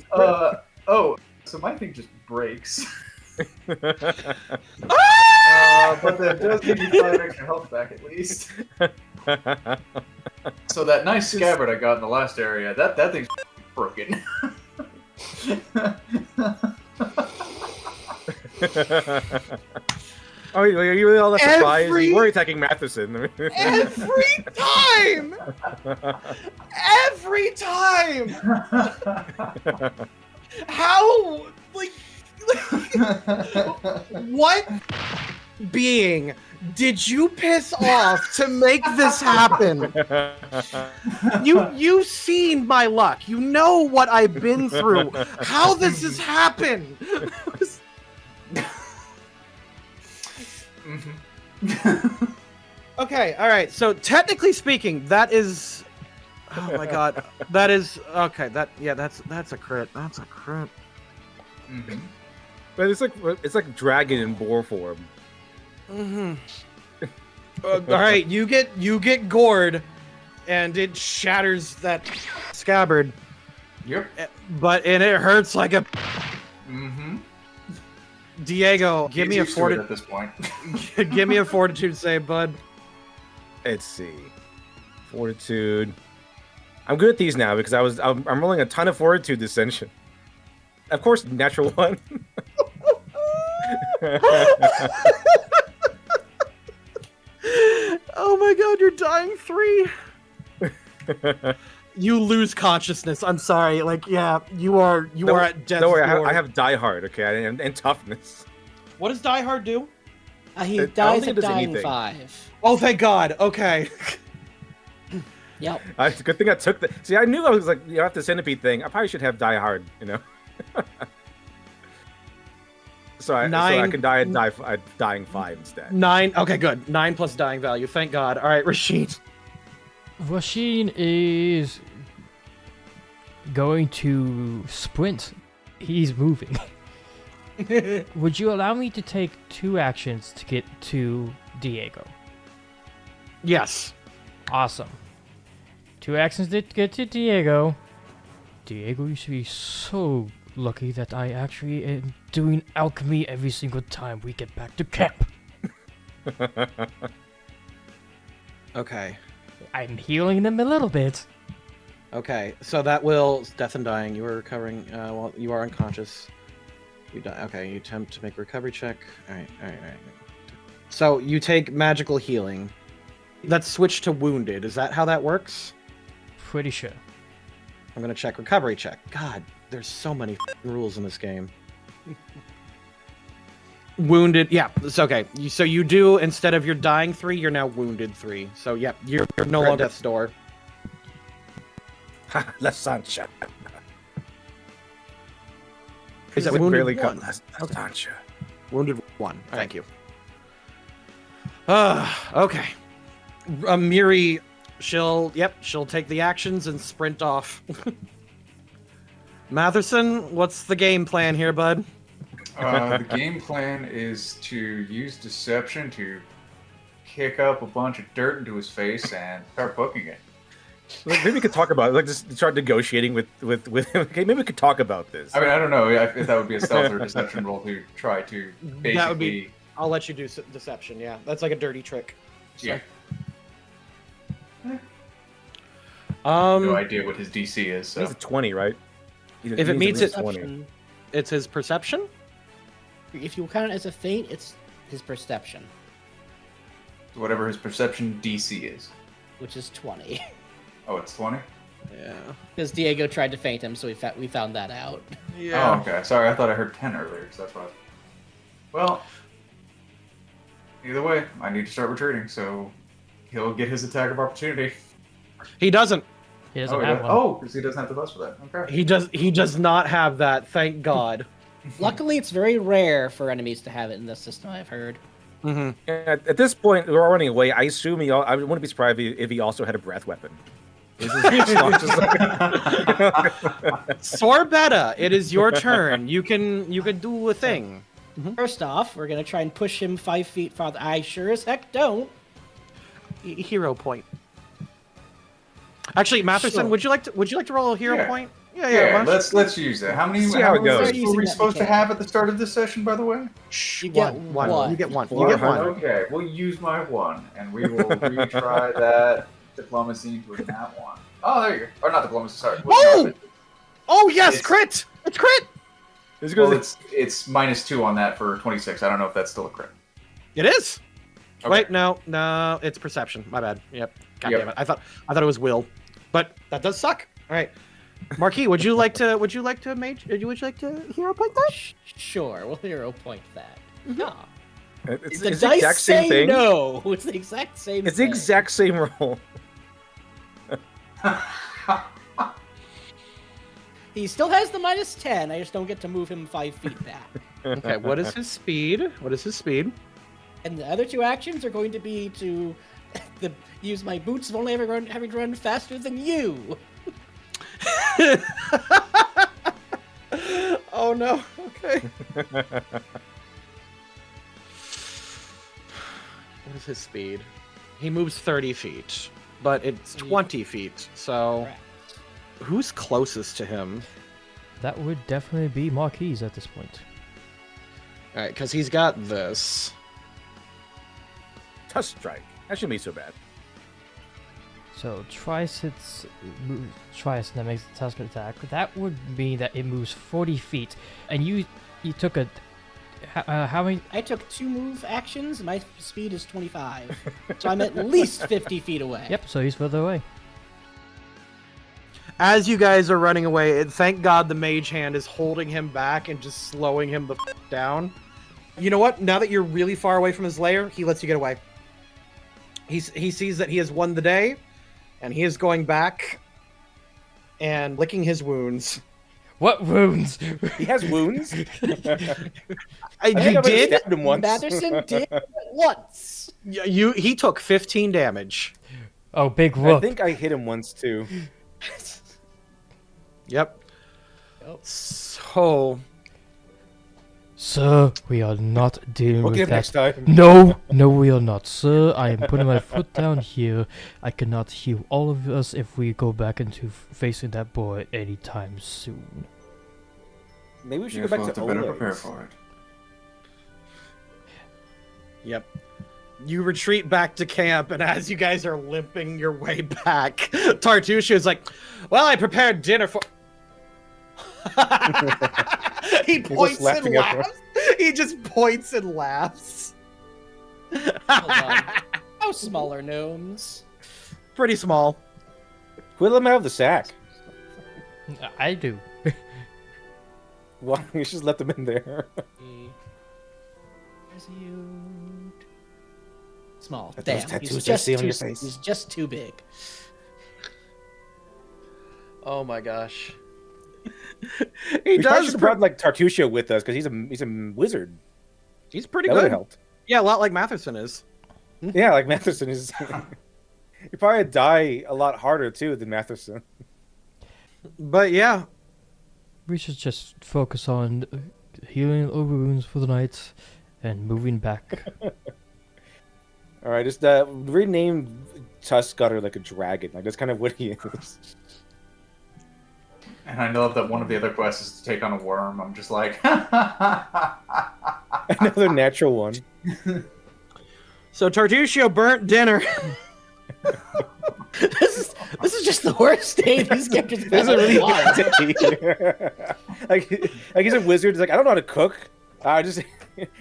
S6: So my thing just breaks.
S2: Ah!
S6: But that does give you 5 extra health back at least. So that nice scabbard I got in the last area, that thing's broken.
S4: Oh, are you really all that surprised? You were attacking Matherson.
S2: Every time! Every time! How? Like, what being did you piss off to make this happen? You've seen my luck. You know what I've been through. How this has happened? Okay, all right. So technically speaking, that is. Oh my god, that is okay. That's a crit. That's a crit.
S6: Mm-hmm.
S4: But it's like dragon in boar form.
S2: Mm-hmm. All right, you get gored, and it shatters that scabbard.
S6: Yep.
S2: And it hurts like a.
S6: Mm-hmm.
S2: Diego, give me a
S6: fortitude at this point.
S2: Give me a fortitude save, bud.
S4: Let's see, fortitude. I'm good at these now because I'm rolling a ton of fortitude this session. Of course, natural 1.
S2: Oh my god, you're dying 3. You lose consciousness. I'm sorry. Like, yeah, you are at death's
S4: Don't worry,
S2: door.
S4: I have die hard, okay, and toughness.
S2: What does Die Hard do?
S3: He
S4: I don't
S3: dies
S4: think
S3: at
S4: it does
S3: dying
S4: anything.
S3: 5.
S2: Oh, thank God. Okay.
S3: Yep.
S4: It's a good thing I took the. See, I knew I was like, after the centipede thing, I probably should have die hard, you know. so I can die at dying 5 instead.
S2: 9. Okay, good. 9 plus dying value. Thank God. All right, Rashid.
S5: Rasheen is going to sprint. He's moving. Would you allow me to take 2 actions to get to Diego?
S2: Yes.
S5: Awesome. 2 actions to get to Diego. Diego, you should be so lucky that I actually am doing alchemy every single time we get back to camp.
S2: Okay.
S5: I'm healing them a little bit.
S2: Okay. So that will death and dying. You are recovering. Well, you are unconscious. You die. Okay. You attempt to make a recovery check. All right. So you take magical healing. That's switched to wounded. Is that how that works?
S5: Pretty sure.
S2: I'm gonna check recovery check. God, there's so many rules in this game. Wounded, yeah, it's okay. So you do, instead of your dying 3, you're now wounded 3. So yeah, you're no longer death's door.
S4: La Sancha.
S2: Is that
S4: wounded
S2: wounded
S4: barely
S2: 1?
S4: La Sancha.
S2: Wounded 1. Thank you. Okay. Miri, she'll take the actions and sprint off. Matherson, what's the game plan here, bud?
S6: The game plan is to use deception to kick up a bunch of dirt into his face and start booking it.
S4: Like, maybe we could talk about it. Like, just start negotiating with him. Okay, maybe we could talk about this.
S6: I mean, I don't know if that would be a stealth or deception roll to try to basically.
S2: That would be. I'll let you do deception. Yeah, that's like a dirty trick. So.
S6: Yeah.
S2: No
S6: idea what his DC is. So.
S4: He's a 20, right?
S2: If it meets it,
S3: 20.
S2: It's his perception.
S3: If you count it as a feint, it's his perception,
S6: Whatever his perception DC is.
S3: which is 20.
S6: Oh, it's 20?
S2: Yeah.
S3: Because Diego tried to feint him, so we found that out.
S6: Oh, okay. Sorry, I thought I heard 10 earlier, so that's why. Well, either way, I need to start retreating, so he'll get his attack of opportunity.
S2: He doesn't.
S5: He doesn't
S6: he
S5: have
S6: does?
S5: one.
S6: Oh, because he doesn't have the bus for that. Okay.
S2: He does not have that, thank God.
S3: Luckily, it's very rare for enemies to have it in this system, I've heard.
S2: Mm-hmm.
S7: At this point, we're all running away. I assume I wouldn't be surprised if he also had a breath weapon. This is not just
S2: Sorbetta, it is your turn. You can do a thing.
S3: First off, we're gonna try and push him 5 feet farther. I sure as heck don't.
S2: Hero point. Actually, Matherson,
S3: Sure.
S2: would you like to roll a hero point?
S6: Yeah,
S2: why don't
S6: let's use that. How many
S7: See how it goes.
S6: rounds were we supposed to have at the start of this session, by the way?
S3: You get
S2: one.
S3: one.
S2: You get one. You get one.
S6: Okay, we'll use my one, and we will retry that diplomacy into a nat one. Oh, there you go. Or not diplomacy, sorry.
S2: Oh! Oh yes,
S6: It's-
S2: crit! It's crit!
S6: Well, it's -2 on that for 26. I don't know if that's still a crit.
S2: It is.
S6: Okay.
S2: Wait, no, it's perception. My bad. Yep. God
S6: Yep.
S2: damn it. I thought it was will, but that does suck. All right, Marquis, would you like to hero point that?
S3: Sure, we'll hero point that. No.
S7: it's
S3: The
S7: the
S3: dice
S7: exact
S3: say
S7: same thing.
S3: no. It's the exact same
S7: It's the
S3: thing.
S7: exact same roll.
S3: He still has the -10. I just don't get to move him 5 feet back.
S2: Okay. What is his speed?
S3: And the other 2 actions are going to be to use my boots of only having run faster than you.
S2: Oh no. Okay. What is his speed? He moves 30 feet, but it's 20 feet. So
S3: Correct.
S2: who's closest to him?
S5: That would definitely be Marquise at this point.
S2: All right, because he's got this.
S7: Tusk strike. That shouldn't be so bad.
S5: So twice that makes the tusk attack. That would mean that it moves 40 feet, and you took a how many?
S3: I took 2 move actions. My speed is 25, so I'm at least 50 feet away.
S5: Yep. So he's further away.
S2: As you guys are running away, thank God the mage hand is holding him back and just slowing him the down. You know what? Now that you're really far away from his lair, he lets you get away. He sees that he has won the day, and he is going back and licking his wounds.
S5: What wounds?
S7: He has wounds.
S2: You
S7: think I
S2: did?
S7: stabbed him once.
S3: Matherson did it once.
S2: He took 15 damage.
S5: Oh, big
S7: I
S5: whoop.
S7: think I hit him once too.
S2: Yep.
S3: Oh.
S2: So
S5: Sir, we are not dealing
S7: We'll
S5: with
S7: get him next
S5: that.
S7: time.
S5: No, we are not, sir. I am putting my foot down here. I cannot heal all of us if we go back into facing that boy anytime soon.
S7: Maybe we should
S6: Yes,
S7: go
S6: we'll
S7: back
S6: have
S7: to
S6: to better prepare
S7: Ole's.
S6: for it.
S2: Yep. You retreat back to camp, and as you guys are limping your way back, Tartusha is like, "Well, I prepared dinner for." He points and
S7: laughing at her.
S2: laughs. He just points and laughs.
S3: Hold on. How small are gnomes?
S2: Pretty small.
S7: Quit letting him out of the sack.
S5: I do.
S7: Well, you should let them in there.
S3: Small.
S7: At those
S3: Damn.
S7: tattoos
S3: He's
S7: I
S3: just,
S7: see on
S3: too,
S7: your face.
S3: he's just too big.
S2: Oh my gosh.
S7: We
S2: He
S7: probably
S2: does.
S7: should have brought like Tartusha with us because he's a wizard.
S2: He's pretty
S7: That would have
S2: good.
S7: helped.
S2: Yeah, a lot like Matherson is.
S7: Yeah, like Matherson is. You probably die a lot harder too than Matherson.
S2: But yeah,
S5: We should just focus on healing our wounds for the night and moving back.
S7: All right, just rename Tuskgutter like a dragon. Like that's kind of what he is.
S6: And I know that one of the other quests is to take on a worm. I'm just like,
S7: Another natural one.
S2: so Tartusio burnt dinner.
S3: This is just the worst day these characters have
S7: This is a
S3: had
S7: really
S3: in a while.
S7: bad day. like he's a wizard. He's like, I don't know how to cook.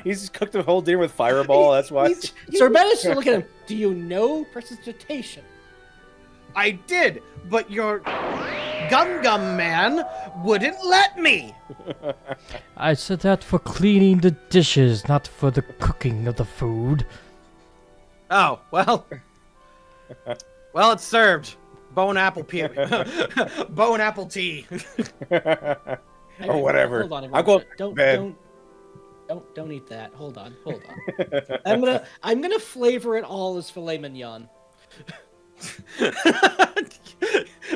S7: He's just cooked the whole dinner with fireball. That's why.
S3: So Rebecca's still looking at him. Do you know precipitation?
S2: I did, but your gum man wouldn't let me.
S5: I said that for cleaning the dishes, not for the cooking of the food.
S2: Oh, well. Well, it's served. Bone apple tea. Bone apple tea.
S7: Or whatever.
S3: Hold on,
S7: I'll go
S3: don't,
S7: bed.
S3: don't eat that. Hold on. I'm gonna flavor it all as filet mignon.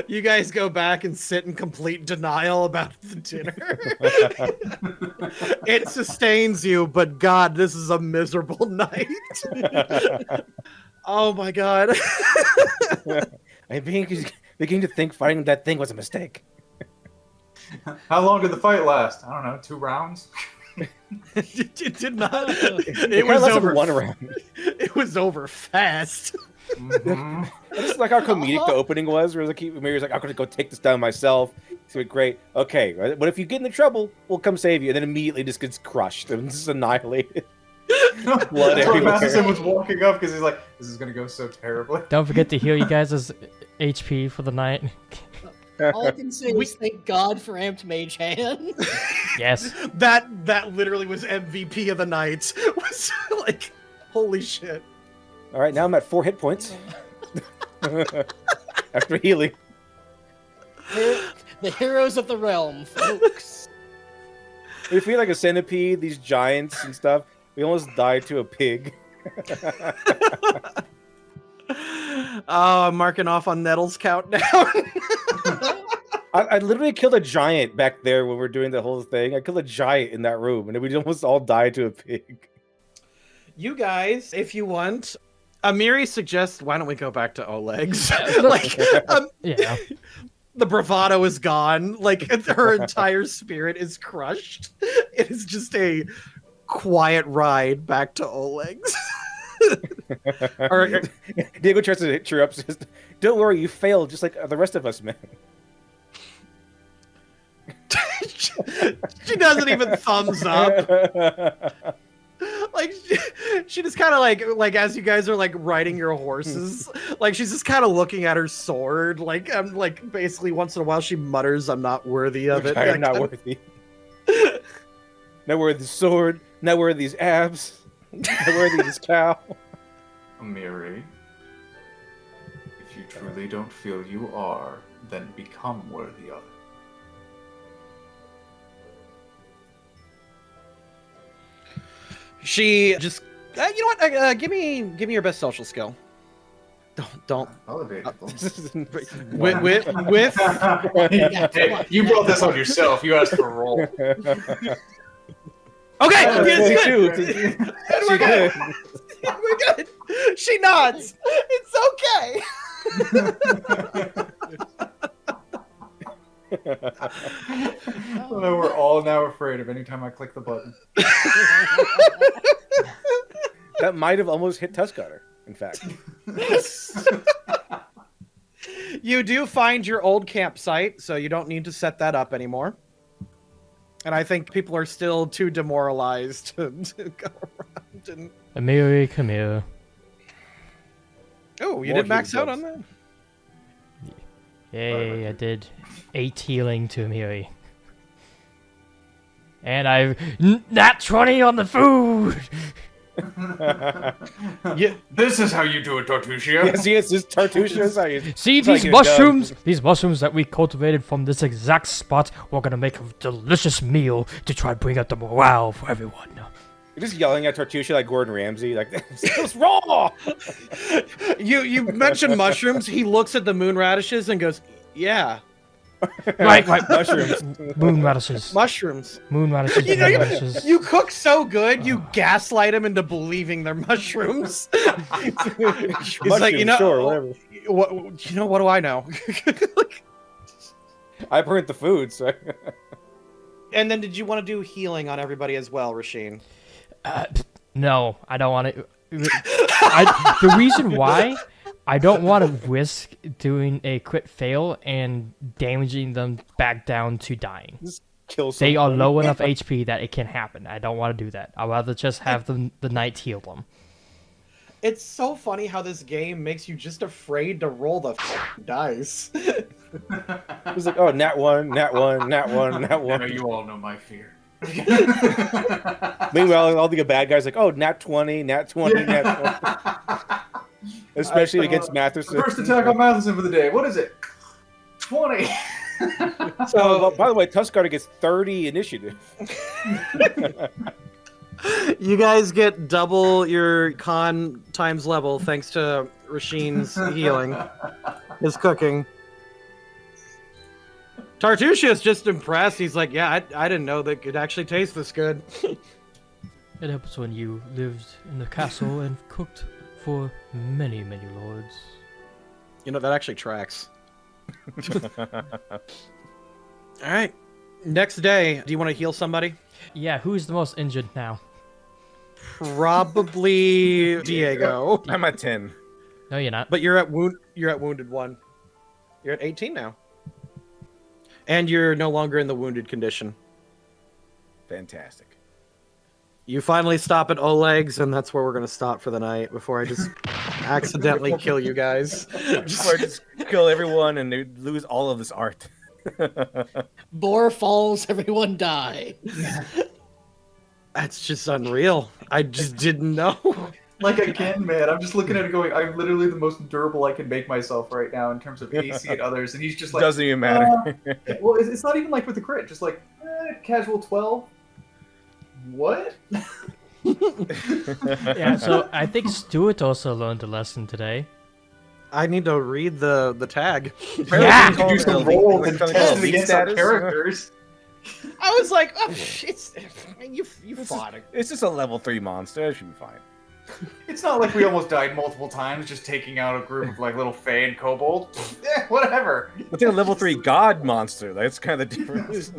S2: You guys go back and sit in complete denial about the dinner. It sustains you, but God, this is a miserable night. Oh my God.
S7: I'm beginning to think fighting that thing was a mistake.
S6: How long did the fight last? I don't know, 2 rounds?
S2: It did not.
S7: It
S2: It was
S7: lasted
S2: over.
S7: 1 round.
S2: It was over fast.
S6: Mm-hmm.
S7: This is like how comedic the opening was, where Mary's like, I'm gonna go take this down myself. It's gonna be great. Okay, right? But if you get into trouble, we'll come save you. And then immediately just gets crushed and just annihilated. Blood
S6: That's why
S7: everywhere.
S6: Masterson was walking up because he's like, this is gonna go so terribly.
S5: Don't forget to heal you guys' HP for the night.
S3: All I can say is thank God for Amped Mage Hand.
S5: Yes.
S2: That literally was MVP of the night. Was like, holy shit.
S7: All right, now I'm at 4 hit points. After healing.
S3: The heroes of the realm, folks.
S7: We feel like a centipede, these giants and stuff. We almost died to a pig.
S2: I'm marking off on Nettle's countdown.
S7: I literally killed a giant back there when we were doing the whole thing. I killed a giant in that room, and we almost all died to a pig.
S2: You guys, if you want, Amiri suggests, why don't we go back to Oleg's? Like,
S5: Yeah.
S2: the bravado is gone. Like, her entire spirit is crushed. It is just a quiet ride back to Oleg's. Or,
S7: Diego tries to cheer up, says, don't worry, you failed just like the rest of us, man.
S2: she doesn't even thumbs up. Like she just kind of like as you guys are like riding your horses, like she's just kind of looking at her sword, like like basically once in a while she mutters, "I'm not worthy of it."
S7: I'm not worthy. Not worthy of the sword. Not worthy of these abs. Not worthy of this cow.
S6: Amiri, if you truly don't feel you are, then become worthy of it.
S2: She just, you know what? Give me your best social skill. Don't. With.
S6: Hey, you brought this on yourself. You asked for a roll.
S2: Okay,
S7: Oh,
S2: yes,
S7: too.
S2: good. We're good. We're good. She nods. It's okay.
S6: Although we're all now afraid of any time I click the button.
S7: That might have almost hit Tuskgutter, in fact.
S2: You do find your old campsite, so you don't need to set that up anymore. And I think people are still too demoralized to go around and...
S5: Amiri, come here.
S2: Oh, you
S7: More
S2: did max
S7: healing
S2: out on
S7: bugs.
S2: that?
S5: Yay, I did 8 healing to Amiri. And I've nat 20 on the food!
S2: Yeah.
S6: This is how you do it, Tortusia.
S7: Yes, this Tartusha is how you...
S5: See
S7: it's how
S5: these
S7: you get
S5: mushrooms?
S7: done.
S5: These mushrooms that we cultivated from this exact spot, we're gonna make a delicious meal to try to bring up the morale for everyone.
S7: You're just yelling at Tartusha like Gordon Ramsay, like, it's raw!
S2: You mentioned mushrooms. He looks at the moon radishes and goes, yeah,
S5: Right.
S7: Mushrooms.
S5: Moon radishes.
S2: mushrooms.
S5: Moon radishes.
S2: You know,
S5: Moon radishes.
S2: you cook so good, you gaslight him into believing they're mushrooms. He's like, you know,
S7: sure, whatever.
S2: what do I know?
S7: I burnt the food, so...
S2: And then did you want to do healing on everybody as well, Rasheen?
S5: No, I don't want to. The reason why I don't want to risk doing a crit fail and damaging them back down to dying.
S7: Just kill
S5: They are
S7: someone.
S5: low enough HP that it can happen. I don't want to do that. I'd rather just have the knight heal them.
S2: It's so funny how this game makes you just afraid to roll the dice.
S7: He's like, oh, nat 1, nat 1, nat 1, nat 1.
S6: I know you all know my fear.
S7: Meanwhile, all the bad guys like, oh, nat 20, nat 20, nat 20. Especially against Matheson.
S6: First attack on Matheson for the day. What is it? 20.
S7: So, by the way, Tuskgutter gets 30 initiative.
S2: You guys get double your con times level thanks to Rasheen's healing, his cooking. Tartushia just impressed. He's like, yeah, I didn't know that it could actually taste this good.
S5: It happens when you lived in the castle and cooked for many, many lords.
S2: You know, that actually tracks. All right. Next day, do you want to heal somebody?
S5: Yeah, who's the most injured now?
S2: Probably Diego.
S4: I'm at 10.
S5: No, you're not.
S2: But you're at wounded 1. You're at 18 now. And you're no longer in the wounded condition.
S4: Fantastic.
S2: You finally stop at Oleg's, and that's where we're going to stop for the night before I just accidentally kill you guys.
S4: Before I just kill everyone and they lose all of this art.
S3: Boar falls, everyone die.
S2: That's just unreal. I just didn't know.
S6: Like, again, man, I'm just looking at it going, I'm literally the most durable I can make myself right now in terms of AC and others, and he's just like...
S4: Doesn't even matter.
S6: Well, it's not even like with the crit, just like, casual 12. What?
S5: Yeah, so I think Stuart also learned a lesson today.
S2: I need to read the tag.
S6: Yeah! Do some rolls and
S4: Like,
S6: test
S4: elite
S6: against our
S4: status?
S6: characters.
S2: I was like, oh, you fought it.
S4: It's just a level 3 monster. It should be fine.
S6: It's not like we almost died multiple times just taking out a group of like little Fang Kobold. Whatever.
S4: But they're a level 3 god monster. That's kind of the difference.